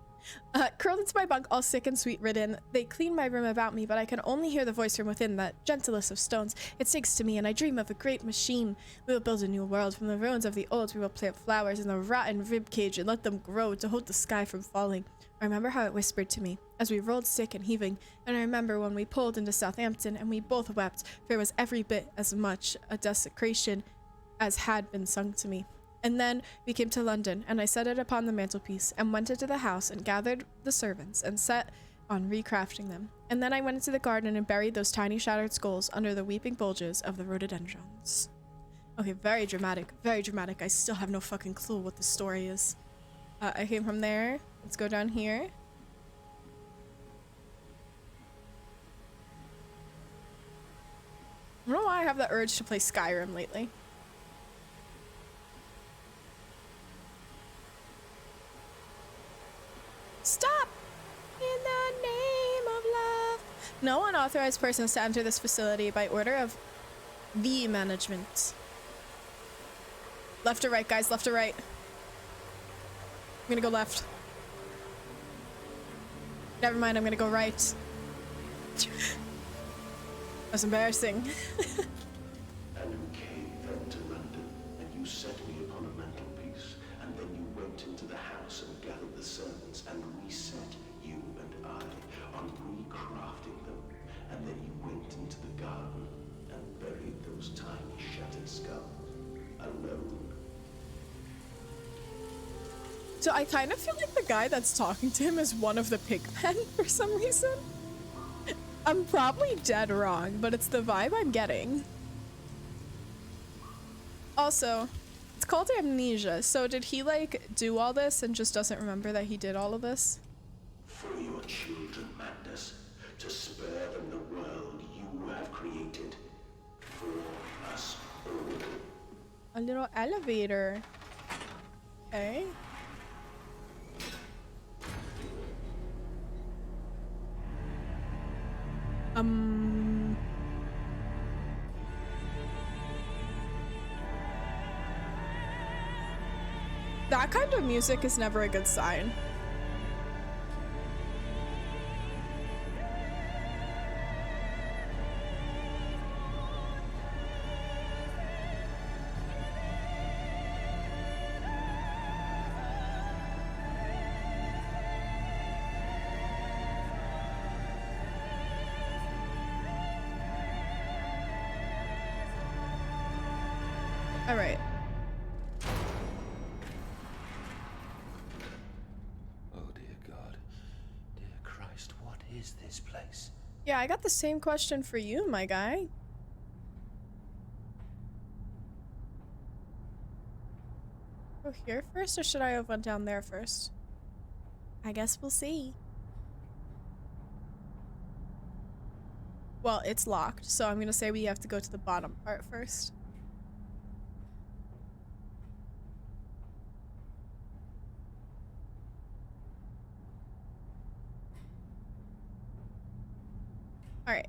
Curled into my bunk, all sick and sweet-ridden. They clean my room about me, but I can only hear the voice from within, that gentlest of stones. It sings to me, and I dream of a great machine. We will build a new world. From the ruins of the old, we will plant flowers in the rotten rib cage and let them grow to hold the sky from falling. I remember how it whispered to me, as we rolled sick and heaving, and I remember when we pulled into Southampton, and we both wept, for it was every bit as much a desecration as had been sung to me. And then we came to London, and I set it upon the mantelpiece, and went into the house, and gathered the servants, and set on recrafting them. And then I went into the garden, and buried those tiny shattered skulls under the weeping bulges of the rhododendrons. Okay, very dramatic, very dramatic. I still have no fucking clue what the story is. I came from there. Let's go down here. I don't know why I have the urge to play Skyrim lately. Stop! In the name of love. No unauthorized persons to enter this facility by order of the management. Left or right, guys? Left or right? I'm gonna go left. Never mind, I'm gonna go right. That's embarrassing. And you came then to London, and you set me upon a mantelpiece, and then you went into the house and gathered the servants, and reset you and I on recrafting them, and then you went into the garden and buried those tiny shattered skulls alone. So I kind of feel like the guy that's talking to him is one of the pigmen for some reason. I'm probably dead wrong, but it's the vibe I'm getting. Also, it's called amnesia, so did he like do all this and just doesn't remember that he did all of this? For your children, Magnus, to spare them the world you have created. For us all. A little elevator. Okay. That kind of music is never a good sign. All right. Oh dear God. Dear Christ, what is this place? Yeah, I got the same question for you, my guy. Go here first, or should I have went down there first? I guess we'll see. Well, it's locked, so I'm gonna say we have to go to the bottom part first. Alright.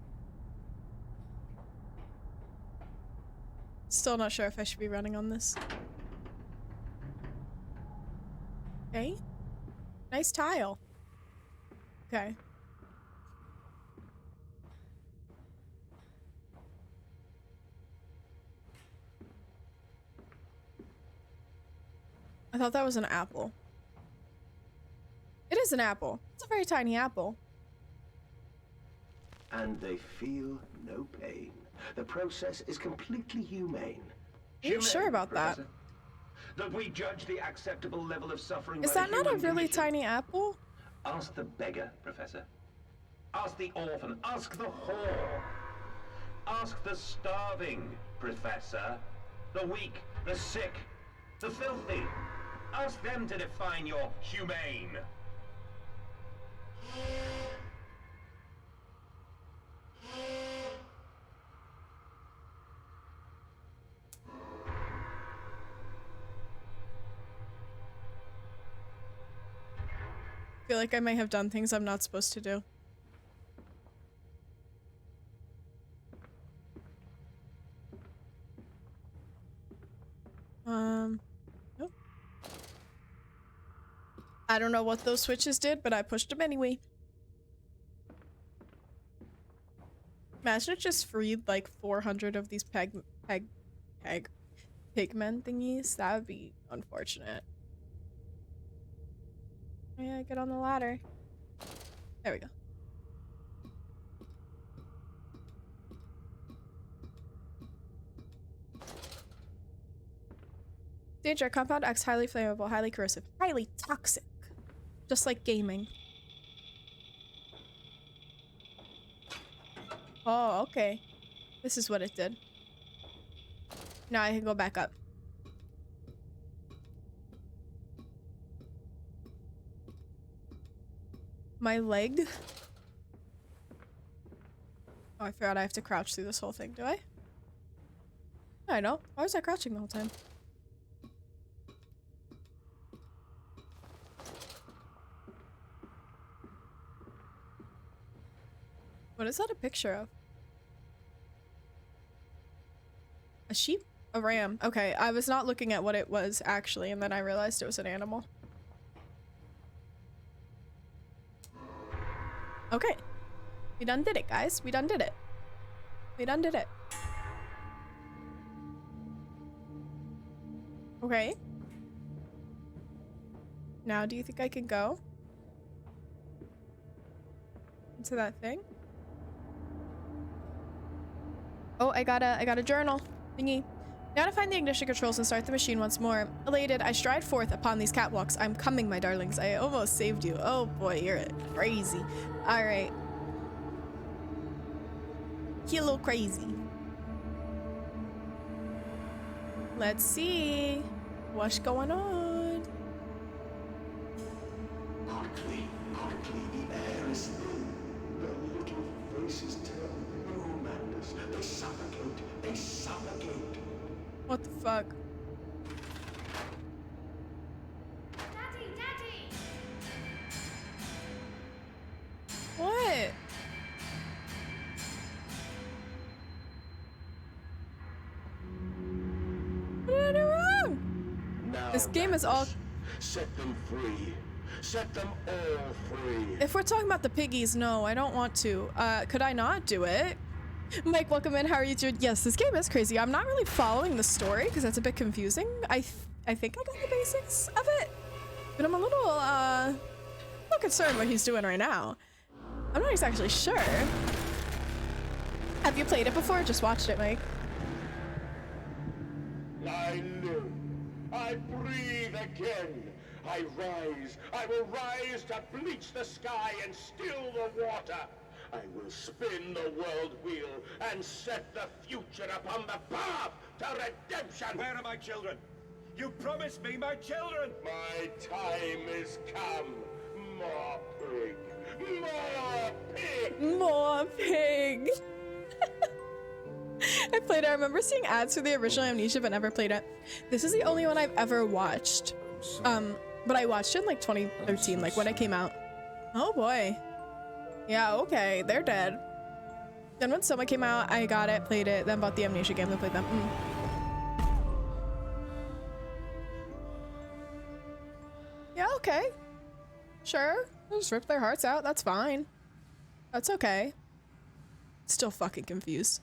Still not sure if I should be running on this. Okay. Nice tile. Okay. I thought that was an apple. It is an apple. It's a very tiny apple. And they feel no pain. The process is completely humane. Are you sure about Professor? That we judge the acceptable level of suffering. Is by that the not a human really condition. tiny apple? Ask the beggar, Professor. Ask the orphan. Ask the whore. Ask the starving, Professor. The weak, the sick, the filthy. Ask them to define your humane. I feel like I may have done things I'm not supposed to do. Nope. I don't know what those switches did, but I pushed them anyway. Imagine it just freed like 400 of these pigmen thingies. That would be unfortunate. Yeah, get on the ladder. There we go. Danger, compound X, highly flammable, highly corrosive, highly toxic. Just like gaming. Oh, okay. This is what it did. Now I can go back up. My leg? Oh, I forgot I have to crouch through this whole thing, do I? I know. Why was I crouching the whole time? What is that a picture of? A sheep? A ram. Okay, I was not looking at what it was actually, and then I realized it was an animal. Okay. We done did it, guys. We done did it. We done did it. Okay. Now, do you think I can go into that thing? Oh, I got a journal thingy. Now to find the ignition controls and start the machine once more. Elated, I stride forth upon these catwalks. I'm coming, my darlings. I almost saved you. Oh boy, you're crazy. All right. You're a little crazy. Let's see what's going on. Quickly, the air is thin. The little faces tell no madness. They suffocate, they suffocate. What the fuck? Daddy, Daddy! What? What did I do wrong? Now, This game is all... set them free. Set them all free. If we're talking about the piggies, no, I don't want to. Could I not do it? Mike, welcome in. How are you doing? Yes, this game is crazy. I'm not really following the story because that's a bit confusing. I think I got the basics of it, but I'm a little concerned what he's doing right now. I'm not exactly sure. Have you played it before? Just watched it, Mike. I live. I breathe again. I rise. I will rise to bleach the sky and still the water. I will spin the world wheel and set the future upon the path to redemption. Where are my children? You promised me my children! My time is come. More pig. More pig. More pig. I played it. I remember seeing ads for the original Amnesia, but never played it. This is the only one I've ever watched. But I watched it in like 2013, like when it came out. Oh boy. Yeah, okay, they're dead. Then when Soma came out, I got it, played it, then bought the Amnesia game and played them. Yeah, okay. Sure. Just rip their hearts out. That's fine. That's okay. Still fucking confused.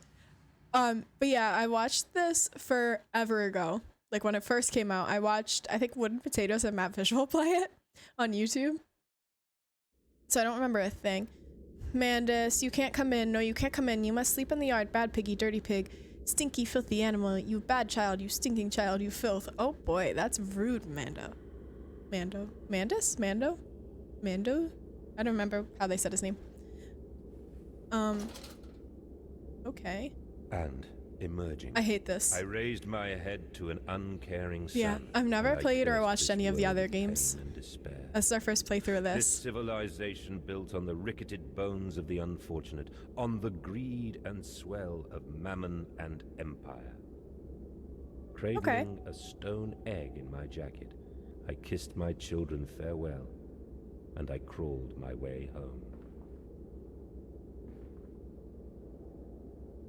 But yeah, I watched this forever ago. Like when it first came out, I watched, I think, Wooden Potatoes and Matt Visual play it on YouTube. So I don't remember a thing. Mandus, you can't come in. No, you can't come in. You must sleep in the yard. Bad piggy, dirty pig. Stinky, filthy animal. You bad child. You stinking child. You filth. Oh boy, that's rude, Mando. Mando? Mandus? Mando? Mando? I don't remember how they said his name. Okay. And emerging, I hate this. I raised my head to an uncaring sun. Yeah, I've never and I played or cursed watched this any of the world other of pain games. and despair. This is our first playthrough of This this. civilization built on the ricketed bones of the unfortunate, on the greed and swell of mammon and empire. Cradling a stone egg in my jacket, I kissed my children farewell, and I crawled my way home.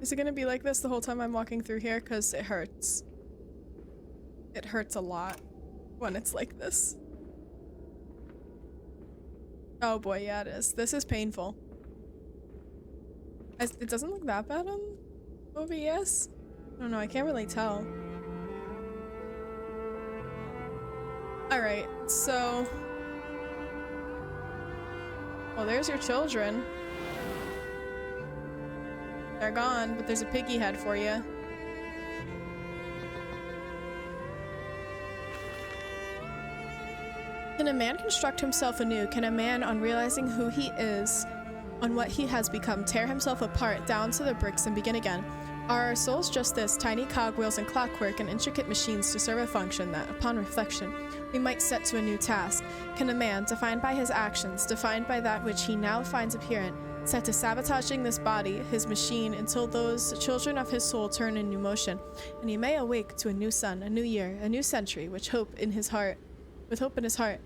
Is it gonna be like this the whole time I'm walking through here? Because it hurts. It hurts a lot when it's like this. Oh boy, yeah it is. This is painful. It doesn't look that bad on OBS? I don't know, I can't really tell. Alright, so... Well, there's your children. They're gone, but there's a piggy head for you. Can a man construct himself anew? Can a man, on realizing who he is, on what he has become, tear himself apart down to the bricks and begin again? Are our souls just this, tiny cogwheels and clockwork and intricate machines to serve a function that, upon reflection, we might set to a new task? Can a man, defined by his actions, defined by that which he now finds apparent, set to sabotaging this body, his machine, until those children of his soul turn in new motion, and he may awake to a new sun, a new year, a new century, with hope in his heart,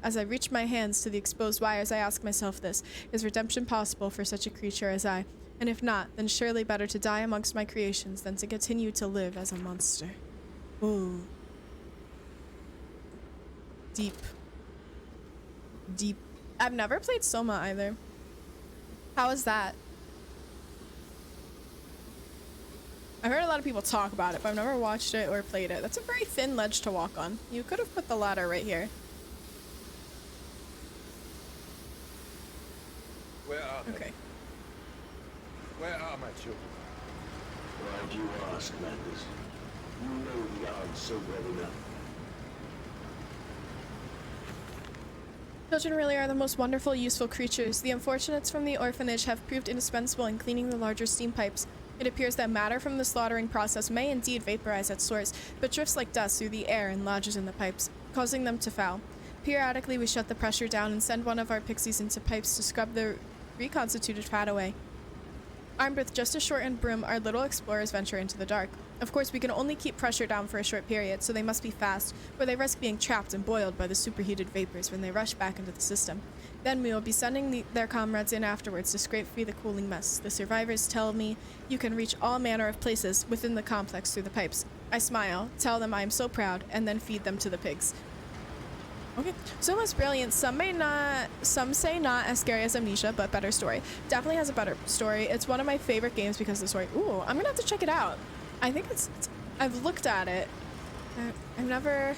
as I reach my hands to the exposed wires, I ask myself this: is redemption possible for such a creature as I? And if not, then surely better to die amongst my creations than to continue to live as a monster. Ooh. Deep. Deep. I've never played Soma either. How is that? I've heard a lot of people talk about it, but I've never watched it or played it. That's a very thin ledge to walk on. You could have put the ladder right here. Where are they? Okay. Where are my children? Why do you ask, Mandus? You know the answer well enough. Children really are the most wonderful, useful creatures. The unfortunates from the orphanage have proved indispensable in cleaning the larger steam pipes. It appears that matter from the slaughtering process may indeed vaporize at source, but drifts like dust through the air and lodges in the pipes, causing them to foul. Periodically, we shut the pressure down and send one of our pixies into pipes to scrub the reconstituted fat away. Armed with just a shortened broom, our little explorers venture into the dark. Of course, we can only keep pressure down for a short period, so they must be fast, or they risk being trapped and boiled by the superheated vapors when they rush back into the system. Then we will be sending their comrades in afterwards to scrape free the cooling mess. The survivors tell me you can reach all manner of places within the complex through the pipes. I smile, tell them I am so proud, and then feed them to the pigs. Okay, so much brilliant. Some say not as scary as Amnesia, but better story. Definitely has a better story. It's one of my favorite games because of the story. Ooh, I'm gonna have to check it out. I think I've looked at it. I've never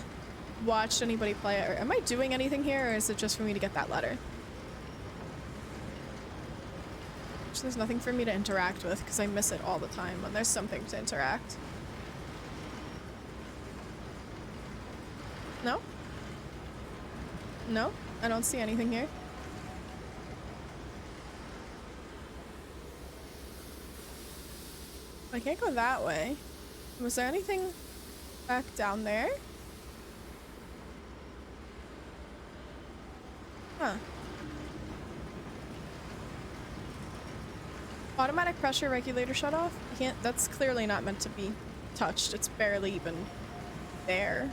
watched anybody play it. Or am I doing anything here, or is it just for me to get that letter? There's nothing for me to interact with because I miss it all the time when there's something to interact. No? No? I don't see anything here. I can't go that way. Was there anything back down there? Huh. Automatic pressure regulator shut off? I can't, that's clearly not meant to be touched. It's barely even there.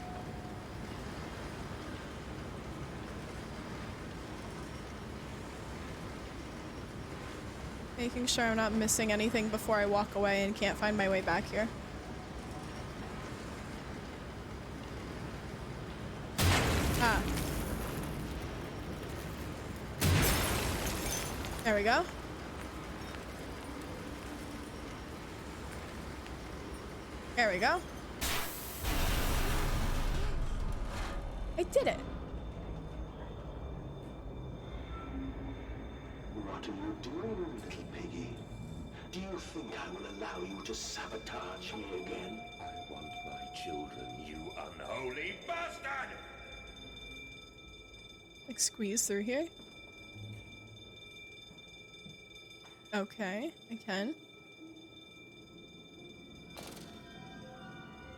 Making sure I'm not missing anything before I walk away and can't find my way back here. Ah. There we go. There we go. I did it. What are you doing, little piggy? Do you think I will allow you to sabotage me again? I want my children, you unholy bastard! Like squeeze through here. Okay, I can.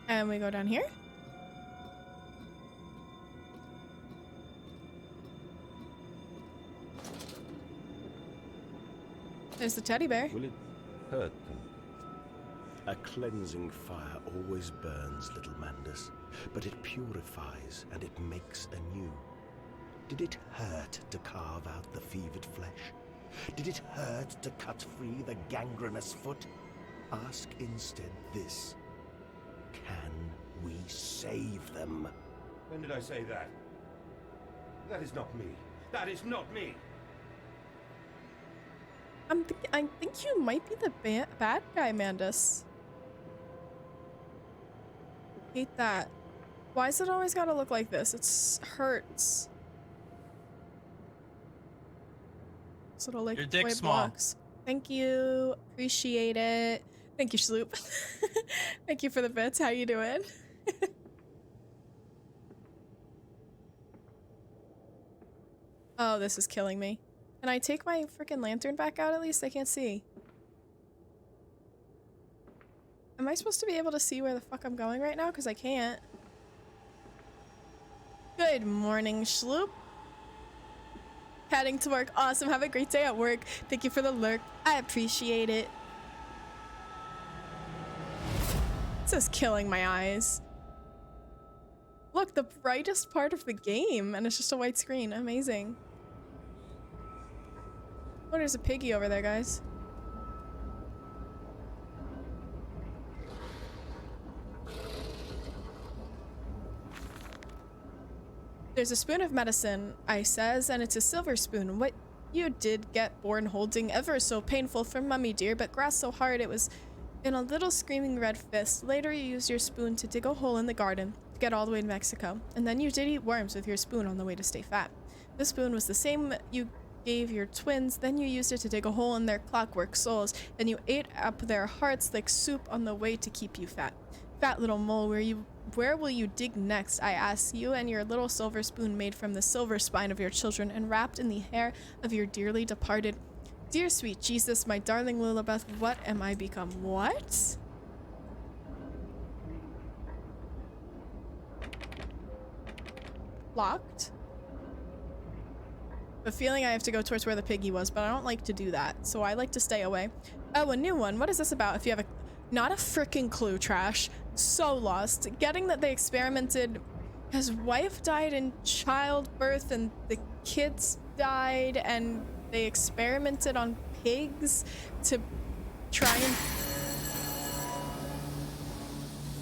And we go down here. There's the teddy bear. Will it hurt them? A cleansing fire always burns, little Mandus, but it purifies and it makes anew. Did it hurt to carve out the fevered flesh? Did it hurt to cut free the gangrenous foot? Ask instead this. Can we save them? When did I say that? That is not me. That is not me! I think you might be the bad guy, Mandus. Hate that. Why does it always gotta look like this? It hurts. This little like Your dick's toy small. blocks. Thank you. Appreciate it. Thank you, Sloop. Thank you for the bits. How you doing? Oh, this is killing me. Can I take my freaking lantern back out at least? I can't see. Am I supposed to be able to see where the fuck I'm going right now? Because I can't. Good morning, Schloop. Heading to work. Awesome. Have a great day at work. Thank you for the lurk. I appreciate it. This is killing my eyes. Look, the brightest part of the game, and it's just a white screen. Amazing. Oh, there's a piggy over there, guys. There's a spoon of medicine, I says, and it's a silver spoon. What you did get born holding ever so painful for mummy dear, but grasped so hard it was in a little screaming red fist. Later you used your spoon to dig a hole in the garden to get all the way to Mexico. And then you did eat worms with your spoon on the way to stay fat. This spoon was the same you gave your twins, then you used it to dig a hole in their clockwork souls. Then you ate up their hearts like soup on the way to keep you fat. Fat little mole, where will you dig next? I ask you and your little silver spoon made from the silver spine of your children and wrapped in the hair of your dearly departed. Dear sweet Jesus, my darling Lilibeth, what am I become? What? Locked? The feeling I have to go towards where the piggy was, but I don't like to do that, so I like to stay away. Oh, a new one. What is this about? If you have not a freaking clue, trash. So lost. Getting that they experimented. His wife died in childbirth and the kids died and they experimented on pigs to try and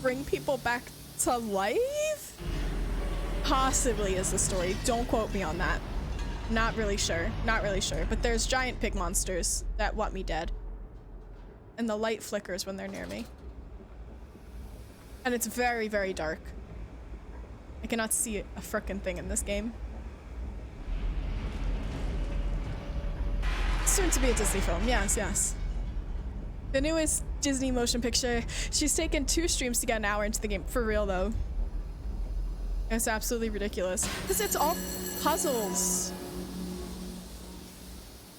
bring people back to life? Possibly is the story. Don't quote me on that. Not really sure. Not really sure. But there's giant pig monsters that want me dead. And the light flickers when they're near me. And it's very, very dark. I cannot see a frickin' thing in this game. Soon to be a Disney film. Yes, yes. The newest Disney motion picture. She's taken 2 streams to get an hour into the game. For real, though. It's absolutely ridiculous. Because it's all puzzles.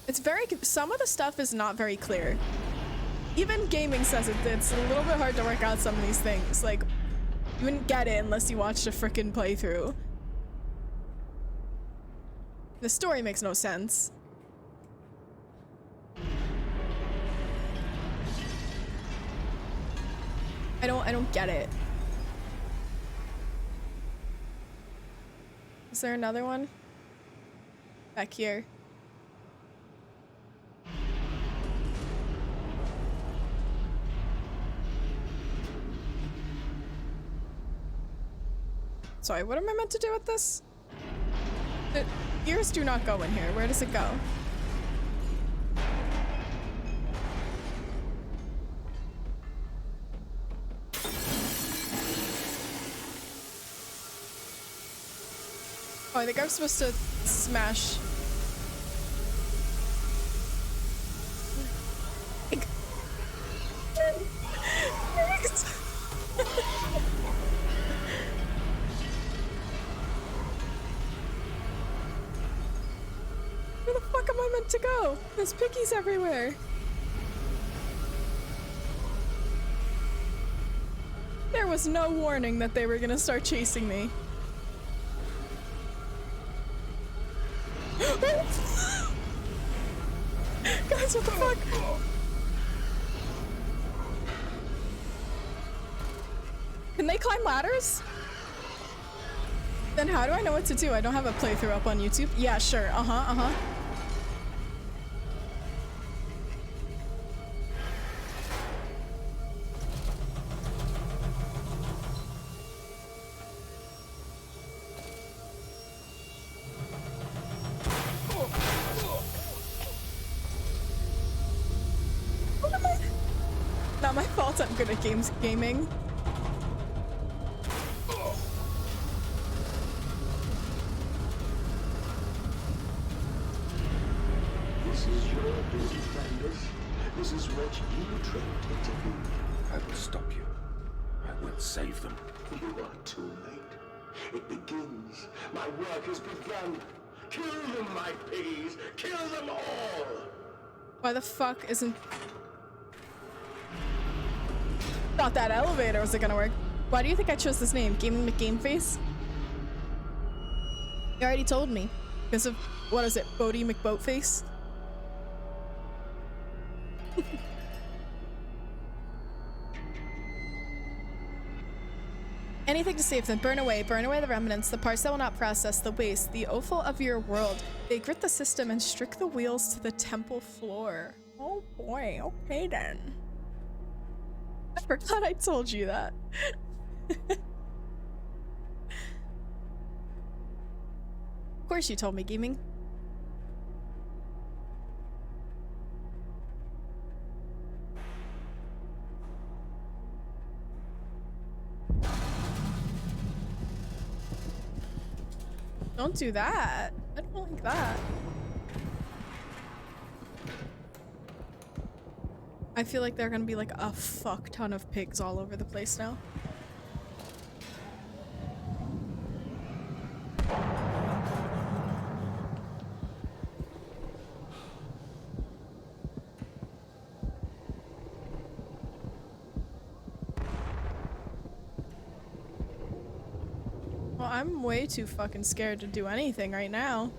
It's very... Some of the stuff is not very clear. Even gaming says it. It's a little bit hard to work out some of these things. Like, you wouldn't get it unless you watched a frickin' playthrough. The story makes no sense. I don't get it. Is there another one? Back here. Sorry, what am I meant to do with this? The gears do not go in here. Where does it go? Oh, I think I'm supposed to smash. Where the fuck am I meant to go? There's piggies everywhere. There was no warning that they were gonna start chasing me. Guys, what the fuck? Can they climb ladders? Then how do I know what to do? I don't have a playthrough up on YouTube. Yeah, sure. Uh-huh. Not my fault I'm good at gaming. This is your duty, Flanders. This is what you trained to do. I will stop you. I will save them. You are too late. It begins. My work has begun. Kill them, my piggies. Kill them all. Why the fuck isn't... Thought that elevator was gonna work. Why do you think I chose this name? Gaming McGameface? You already told me. Because of, what is it, Bodie McBoatface? Anything to save them. Burn away the remnants, the parts that will not process, the waste, the offal of your world. They grit the system and strick the wheels to the temple floor. Oh boy, okay then. I forgot I told you that. Of course you told me, gaming. Don't do that. I don't like that. I feel like there are gonna be like a fuck ton of pigs all over the place now. Well, I'm way too fucking scared to do anything right now.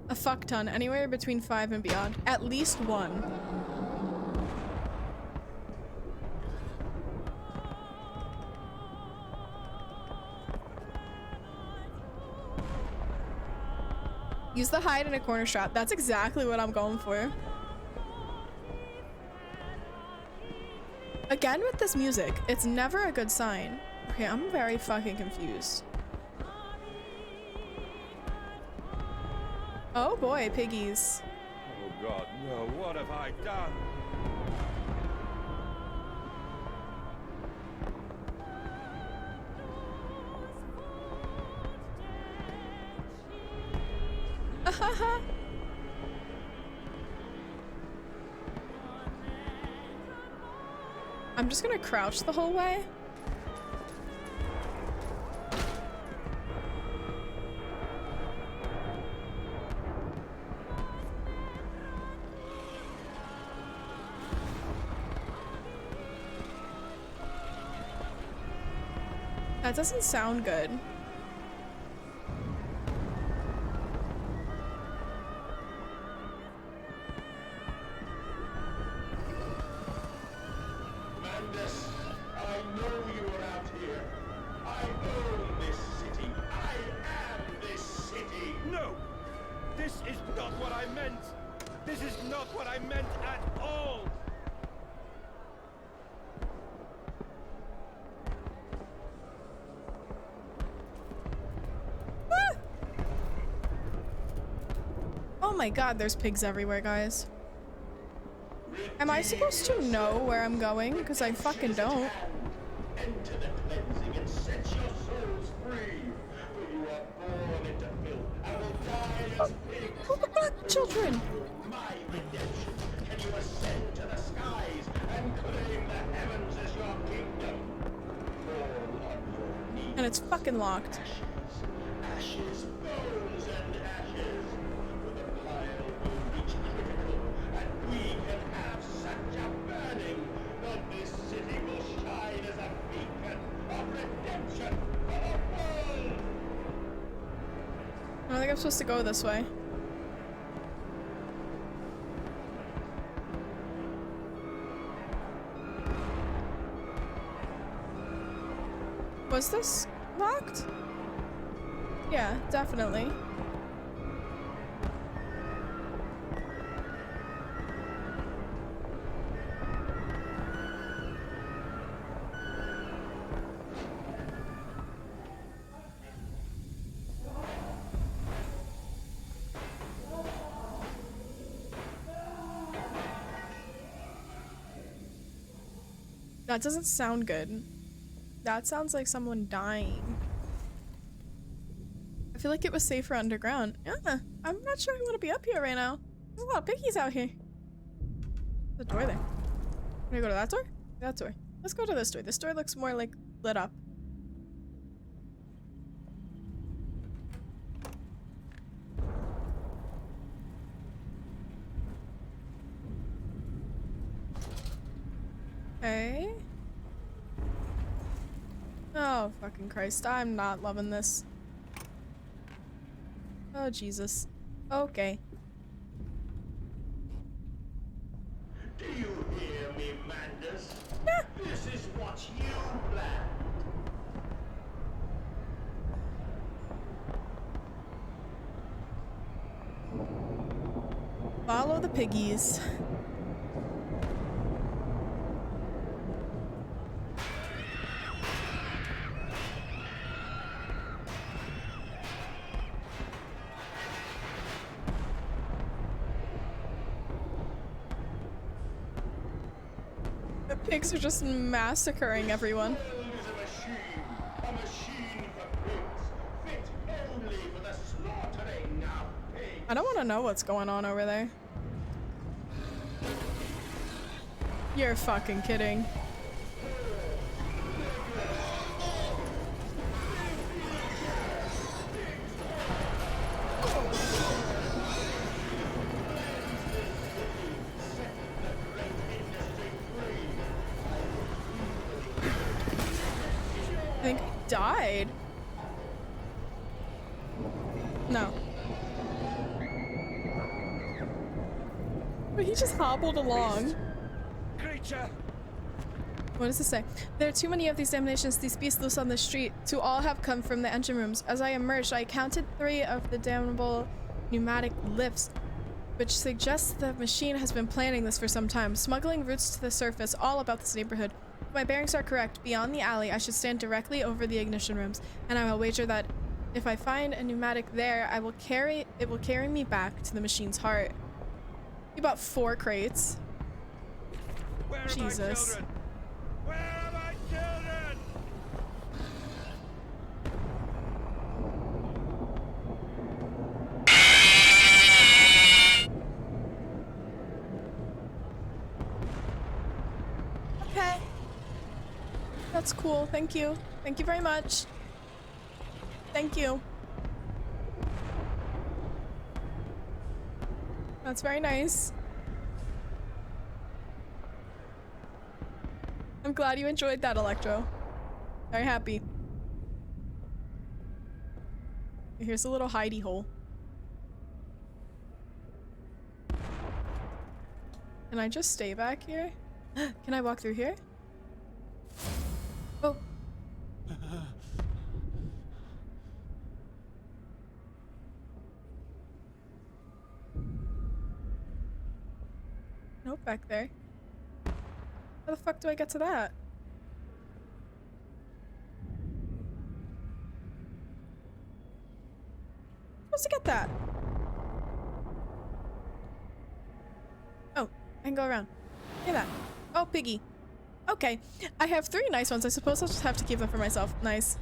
A fuck ton, anywhere between 5 and beyond. At least 1. Use the hide in a corner strap. That's exactly what I'm going for. Again with this music, it's never a good sign. Okay, I'm very fucking confused. Oh boy, piggies. Oh God, no, what have I done? I'm just gonna crouch the whole way. That doesn't sound good. Mandus, I know not what I meant at all! Oh my god, there's pigs everywhere, guys. Am I supposed to know where I'm going? Because I fucking don't. Enter the cleansing and set your souls free. For you are born into filth and will die as pigs. What about children? My redemption, can you ascend to the skies and claim the heavens as your kingdom? Fall on your knees. And it's fucking locked. Ashes, bones, and ashes. For the pile will reach critical, and we can have such a burning that this city will shine as a beacon of redemption for the world. I don't think I'm supposed to go this way. Was this locked? Yeah, definitely. That doesn't sound good. That sounds like someone dying. I feel like it was safer underground. Yeah, I'm not sure I want to be up here right now. There's a lot of piggies out here. There's a door there. Can I go to that door? That door. Let's go to this door. This door looks more like lit up. Okay. Oh, fucking Christ. I'm not loving this. Oh, Jesus. Okay. Do you hear me, Mandus? Yeah. This is what you planned. Follow the piggies. The pigs are just massacring everyone. The world is a machine for pigs, fit only for the slaughtering of pigs. I don't want to know what's going on over there. You're fucking kidding. I think I died. No. But he just hobbled along. Creature! What does it say? There are too many of these emanations, these beasts loose on the street, to all have come from the engine rooms. As I emerged, I counted 3 of the damnable pneumatic lifts, which suggests the machine has been planning this for some time, smuggling routes to the surface all about this neighborhood. If my bearings are correct, beyond the alley, I should stand directly over the ignition rooms, and I will wager that if I find a pneumatic there, it will carry me back to the machine's heart. You bought 4 crates. Where are Jesus. my children? Where are my children? Okay. That's cool. Thank you. Thank you very much. Thank you. That's very nice. I'm glad you enjoyed that, Electro. Very happy. Here's a little hidey hole. Can I just stay back here? Can I walk through here? Oh. Nope, back there. How the fuck do I get to that? Supposed to get that? Oh, I can go around. Look at that. Oh, piggy. Okay, I have 3 nice ones. I suppose I'll just have to keep them for myself. Nice.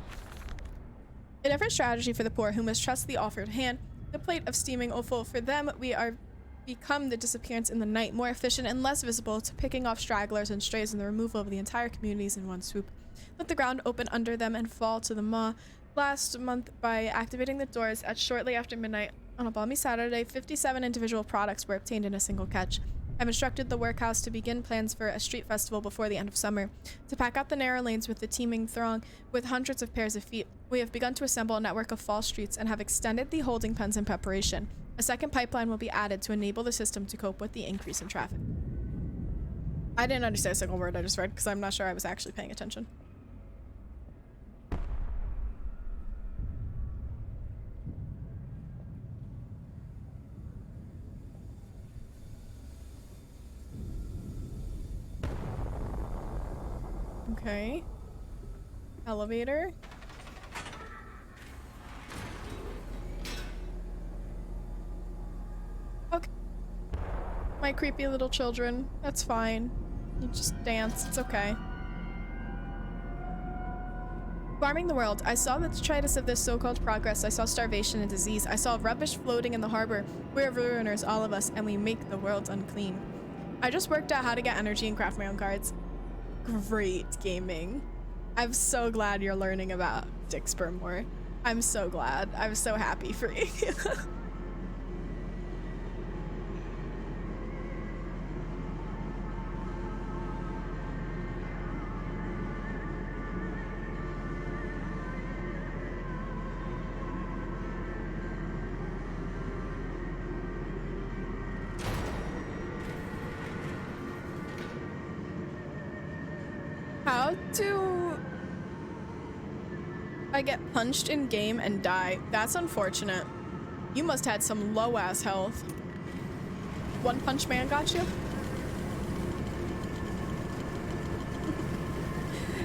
A different strategy for the poor who mistrust the offered hand. The plate of steaming offal. For them, we are become the disappearance in the night, more efficient and less visible to picking off stragglers and strays and the removal of the entire communities in one swoop. Let the ground open under them and fall to the maw. Last month, by activating the doors at shortly after midnight on a balmy Saturday, 57 individual products were obtained in a single catch. I've instructed the workhouse to begin plans for a street festival before the end of summer. To pack out the narrow lanes with the teeming throng with hundreds of pairs of feet, we have begun to assemble a network of false streets and have extended the holding pens in preparation. A second pipeline will be added to enable the system to cope with the increase in traffic. I didn't understand a single word I just read because I'm not sure I was actually paying attention. Okay. Elevator. Okay. My creepy little children. That's fine. You just dance. It's okay. Farming the world. I saw the detritus of this so-called progress. I saw starvation and disease. I saw rubbish floating in the harbor. We're ruiners, all of us, and we make the world unclean. I just worked out how to get energy and craft my own cards. Great gaming. I'm so glad you're learning about dick sperm more. I'm so glad. I'm so happy for you. How do I get punched in game and die? That's unfortunate. You must had some low ass health. One Punch Man got you?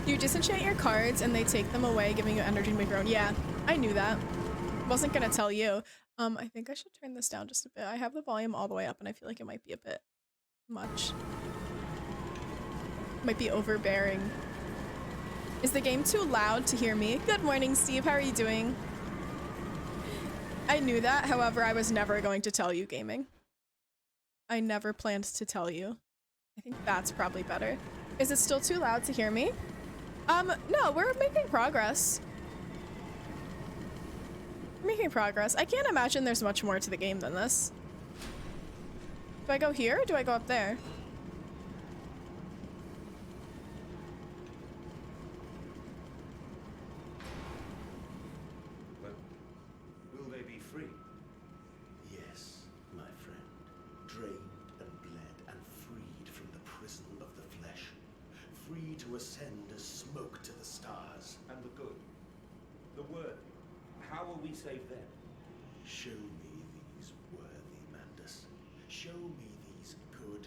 You disenchant your cards and they take them away, giving you energy to make your own. Yeah, I knew that. Wasn't gonna tell you. I think I should turn this down just a bit. I have the volume all the way up and I feel like it might be a bit much. Might be overbearing. Is the game too loud to hear me? Good morning, Steve. How are you doing? I knew that. However, I was never going to tell you gaming. I never planned to tell you. I think that's probably better. Is it still too loud to hear me? No, we're making progress. We're making progress. I can't imagine there's much more to the game than this. Do I go here or do I go up there? Will they be free? Yes, my friend. Drained and bled and freed from the prison of the flesh. Free to ascend as smoke to the stars. And the good, the worthy, how will we save them? Show me these worthy, Mandus. Show me these good.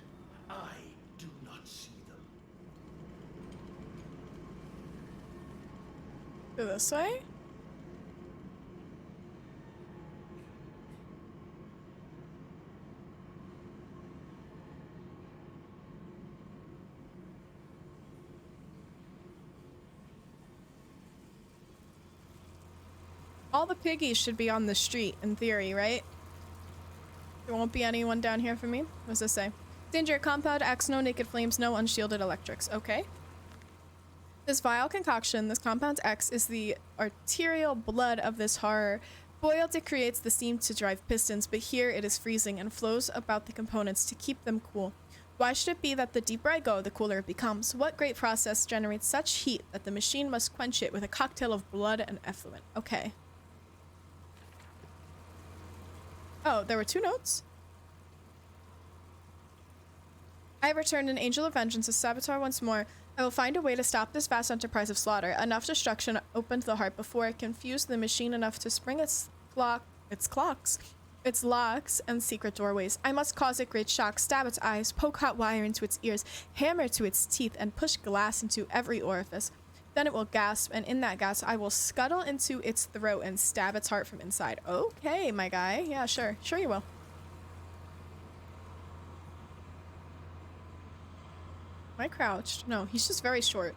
I do not see them. Go this way? All the piggies should be on the street, in theory, right? There won't be anyone down here for me? What does this say? Danger, compound X, no naked flames, no unshielded electrics. Okay. This vile concoction, this compound X, is the arterial blood of this horror. Boiled, it creates the steam to drive pistons, but here it is freezing and flows about the components to keep them cool. Why should it be that the deeper I go, the cooler it becomes? What great process generates such heat that the machine must quench it with a cocktail of blood and effluent? Okay. Oh, there were 2 notes? I have returned an angel of vengeance to saboteur once more. I will find a way to stop this vast enterprise of slaughter. Enough destruction opened the heart before it confused the machine enough to spring its clocks. its locks and secret doorways. I must cause it great shock, stab its eyes, poke hot wire into its ears, hammer to its teeth, and push glass into every orifice. Then it will gasp, and in that gasp, I will scuttle into its throat and stab its heart from inside. Okay, my guy. Yeah, sure. Sure you will. Am I crouched? No, he's just very short.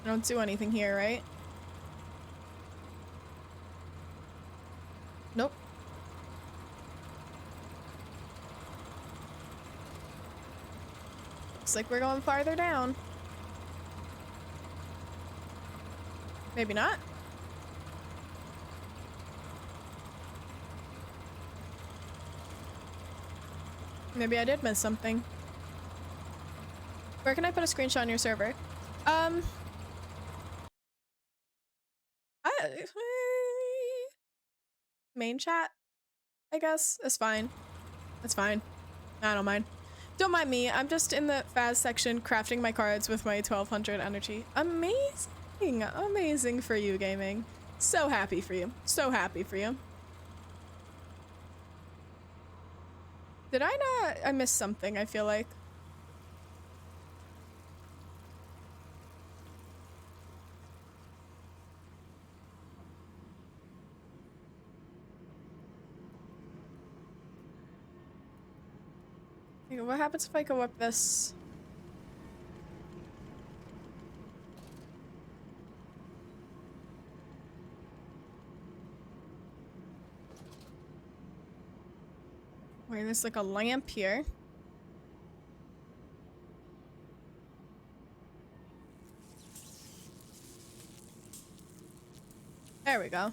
I don't do anything here, right? Nope. Looks like we're going farther down. Maybe not. Maybe I did miss something. Where can I put a screenshot on your server? Main chat, I guess. It's fine. It's fine. I don't mind. Don't mind me. I'm just in the Faz section crafting my cards with my 1200 energy. Amazing. Amazing for you, gaming. So happy for you. So happy for you. Did I not? I missed something, I feel like. Okay, what happens if I go up this? Wait, there's like a lamp here. There we go.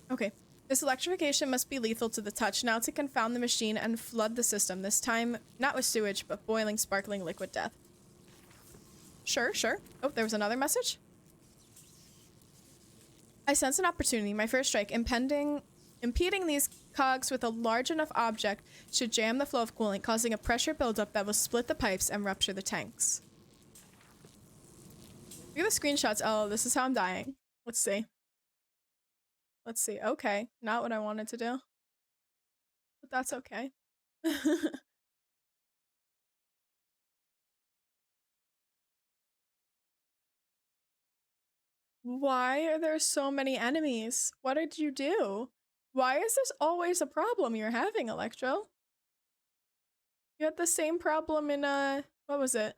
Okay. This electrification must be lethal to the touch. Now to confound the machine and flood the system. This time, not with sewage, but boiling, sparkling liquid death. Sure, sure. Oh, there was another message. I sense an opportunity. My first strike. Impeding these cogs with a large enough object should jam the flow of coolant, causing a pressure buildup that will split the pipes and rupture the tanks. Look at the screenshots. Oh, this is how I'm dying. Let's see. Let's see. Okay. Not what I wanted to do. But that's okay. Why are there so many enemies? What did you do? Why is this always a problem you're having, Electro? You had the same problem in, what was it?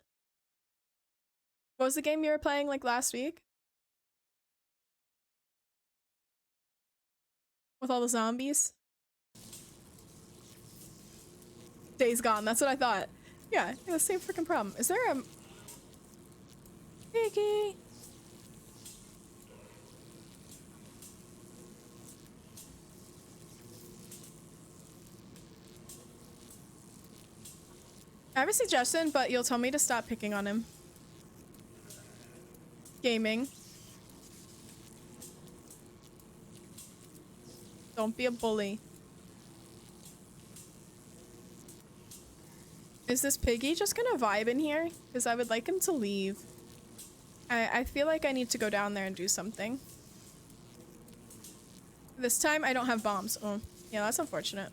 What was the game you were playing, like, last week? With all the zombies? Days Gone, that's what I thought. Yeah, the same freaking problem. Is there a... Piggy? I have a suggestion, but you'll tell me to stop picking on him. Gaming. Don't be a bully. Is this piggy just gonna vibe in here? Because I would like him to leave. I feel like I need to go down there and do something. This time I don't have bombs. Oh, yeah, that's unfortunate.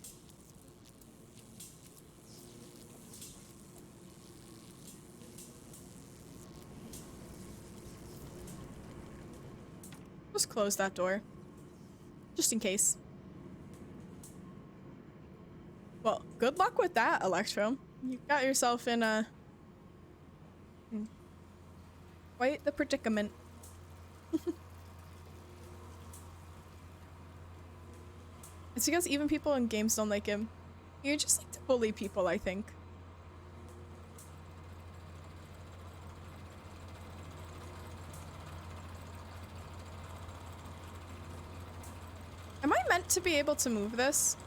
Just close that door. Just in case. Well, good luck with that, Electro. You got yourself in a... quite the predicament. It's because even people in games don't like him. You just like to bully people, I think. Am I meant to be able to move this?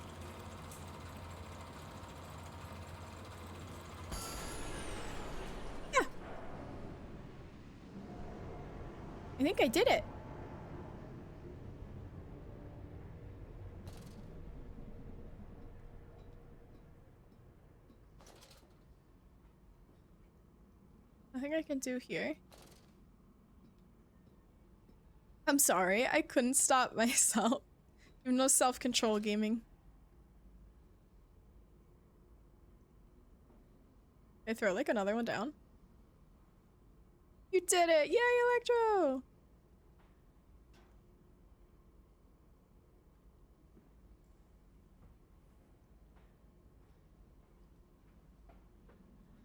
Yeah. I think I did it. nothing I can do here. I'm sorry, I couldn't stop myself. You have no self-control gaming. I throw like another one down. You did it! Yay, Electro!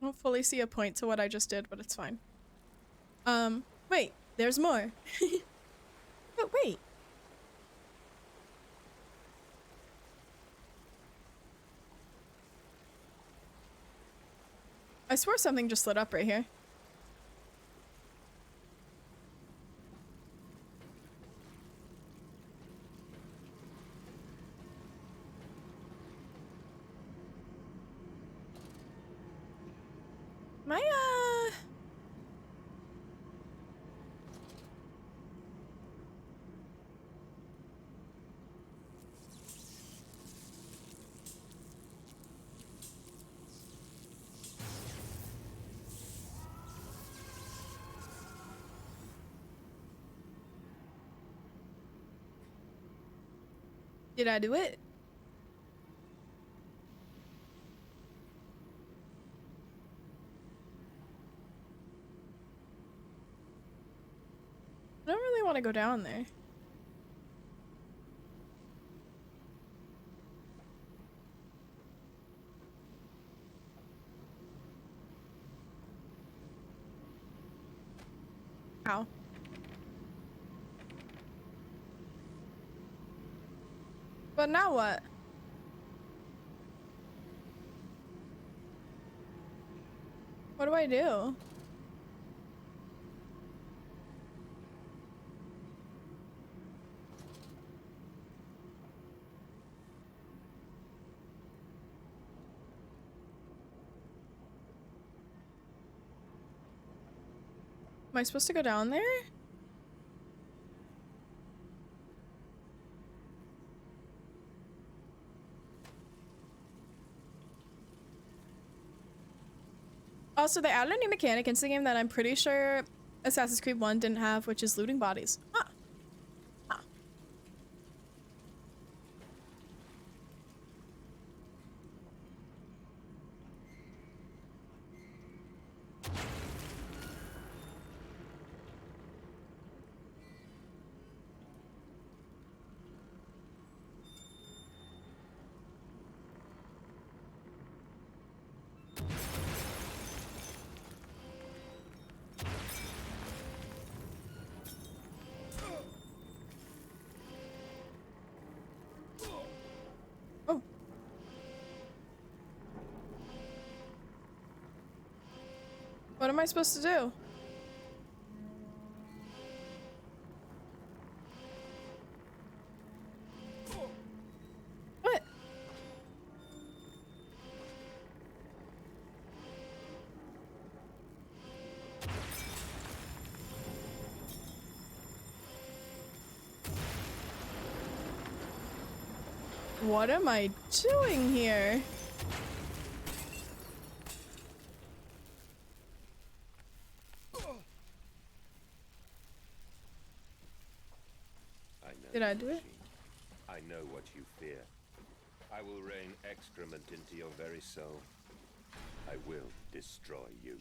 I don't fully see a point to what I just did, but it's fine. Wait, there's more. But wait. I swear something just lit up right here. My, Did I do it? I don't really want to go down there. Ow. But now what? What do I do? Am I supposed to go down there? Also, they added a new mechanic into the game that I'm pretty sure Assassin's Creed 1 didn't have, which is looting bodies. Huh. Huh. Oh. What am I supposed to do? What? What am I doing here? Did I do it? I know what you fear. I will rain excrement into your very soul. I will destroy you.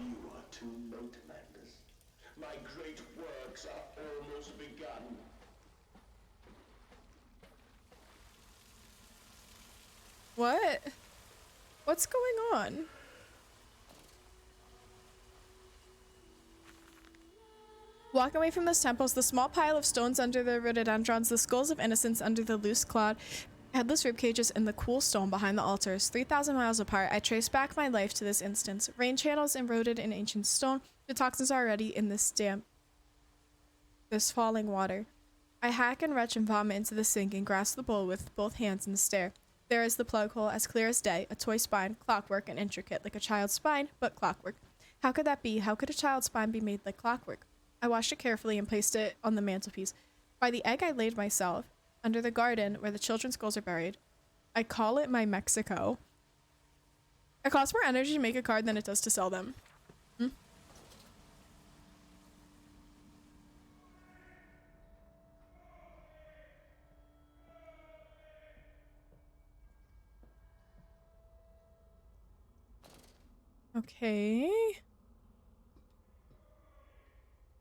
You are too late, Mandus. My great works are almost begun. What? What's going on? Walking away from those temples, the small pile of stones under the rhododendrons, the skulls of innocents under the loose cloud, headless ribcages, and the cool stone behind the altars. 3,000 miles apart, I trace back my life to this instance. Rain channels eroded in ancient stone. The toxins are already in this falling water. I hack and retch and vomit into the sink and grasp the bowl with both hands and stare. There is the plug hole, as clear as day, a toy spine, clockwork, and intricate, like a child's spine, but clockwork. How could that be? How could a child's spine be made like clockwork? I washed it carefully and placed it on the mantelpiece. By the egg I laid myself, under the garden where the children's skulls are buried. I call it my Mexico. It costs more energy to make a card than it does to sell them. Okay.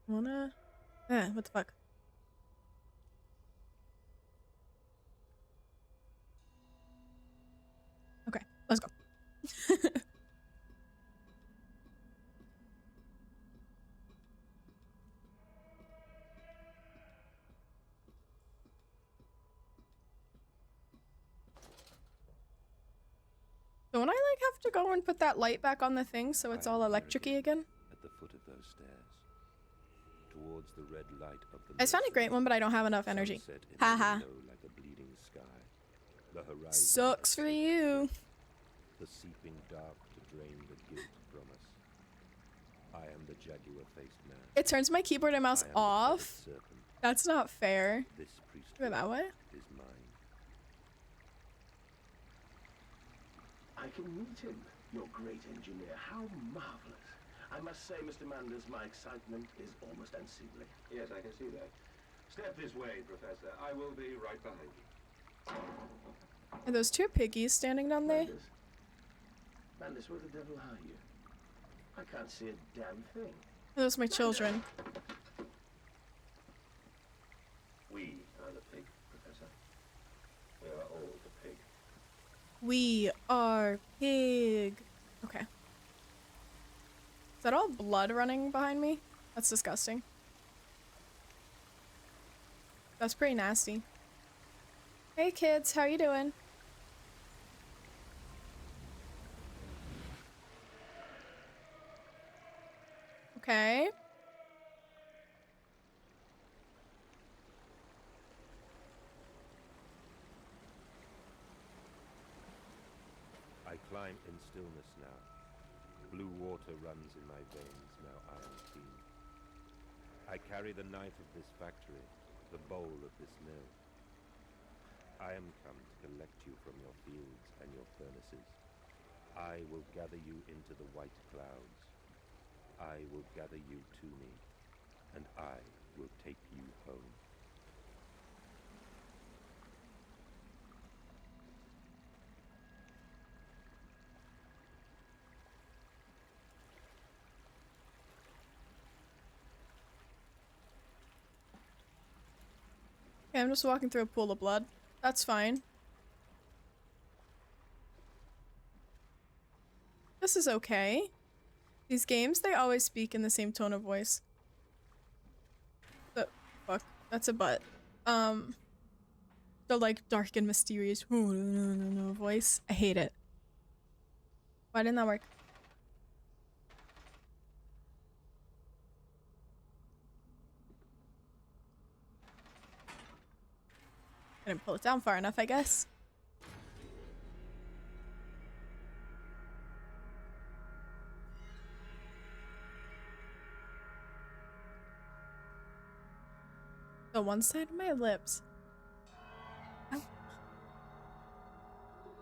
Wanna... what the fuck? Okay, let's go. Don't I like have to go and put that light back on the thing so it's all electric-y again? At the foot of those stairs, towards the red light of the I just found a great one, but I don't have enough energy. Haha. like a bleeding sky. The horizon Sucks for you. the seeping dark to drain the guilt from us. I am the jaguar-faced man. It turns my keyboard and mouse off. That's not fair. This Go that way. is mine. I can meet him, your great engineer. How marvelous. I must say, Mr. Manders, my excitement is almost unseemly. Yes, I can see that. Step this way, Professor. I will be right behind you. Are those two piggies standing down there? Manders, where the devil are you? I can't see a damn thing. Are those my children? We are the pig, Professor. We are all the pig. We are pig. Okay. Is that all blood running behind me? That's disgusting. That's pretty nasty. Hey kids, how you doing? Okay. I climb in stillness now. Blue water runs in my veins, now I am clean. I carry the knife of this factory, the bowl of this mill. I am come to collect you from your fields and your furnaces. I will gather you into the white clouds. I will gather you to me, and I will take you home. Okay, I'm just walking through a pool of blood. That's fine. This is okay. These games, they always speak in the same tone of voice. The fuck? That's a butt. The like dark and mysterious voice. I hate it. Why didn't that work? I didn't pull it down far enough, I guess. The one side of my lips. Ow.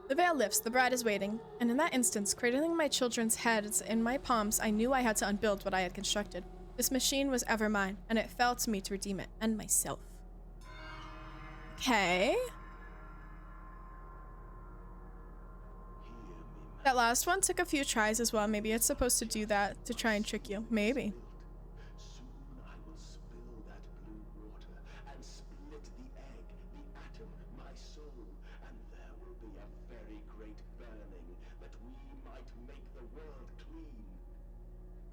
The veil lifts, the bride is waiting, and in that instance, cradling my children's heads in my palms, I knew I had to unbuild what I had constructed. This machine was ever mine, and it fell to me to redeem it, and myself. Okay. That last one took a few tries as well. Maybe it's supposed to do that to try and trick you. Maybe. Soon I will spill that blue water and split the egg, the atom, my soul, and there will be a very great burning that we might make the world clean.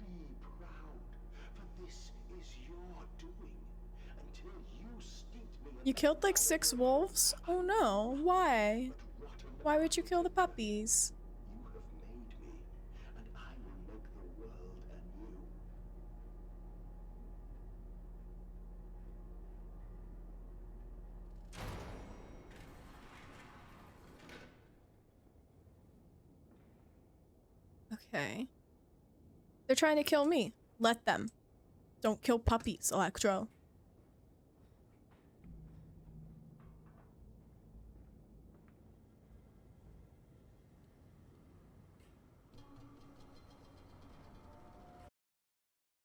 Be proud, for this is your doing. Until you steeped me in You killed like 6 wolves? Oh no, why? Why would you kill the puppies? you have made me, and I will make the world anew. Okay. They're trying to kill me. Let them. Don't kill puppies, Electro.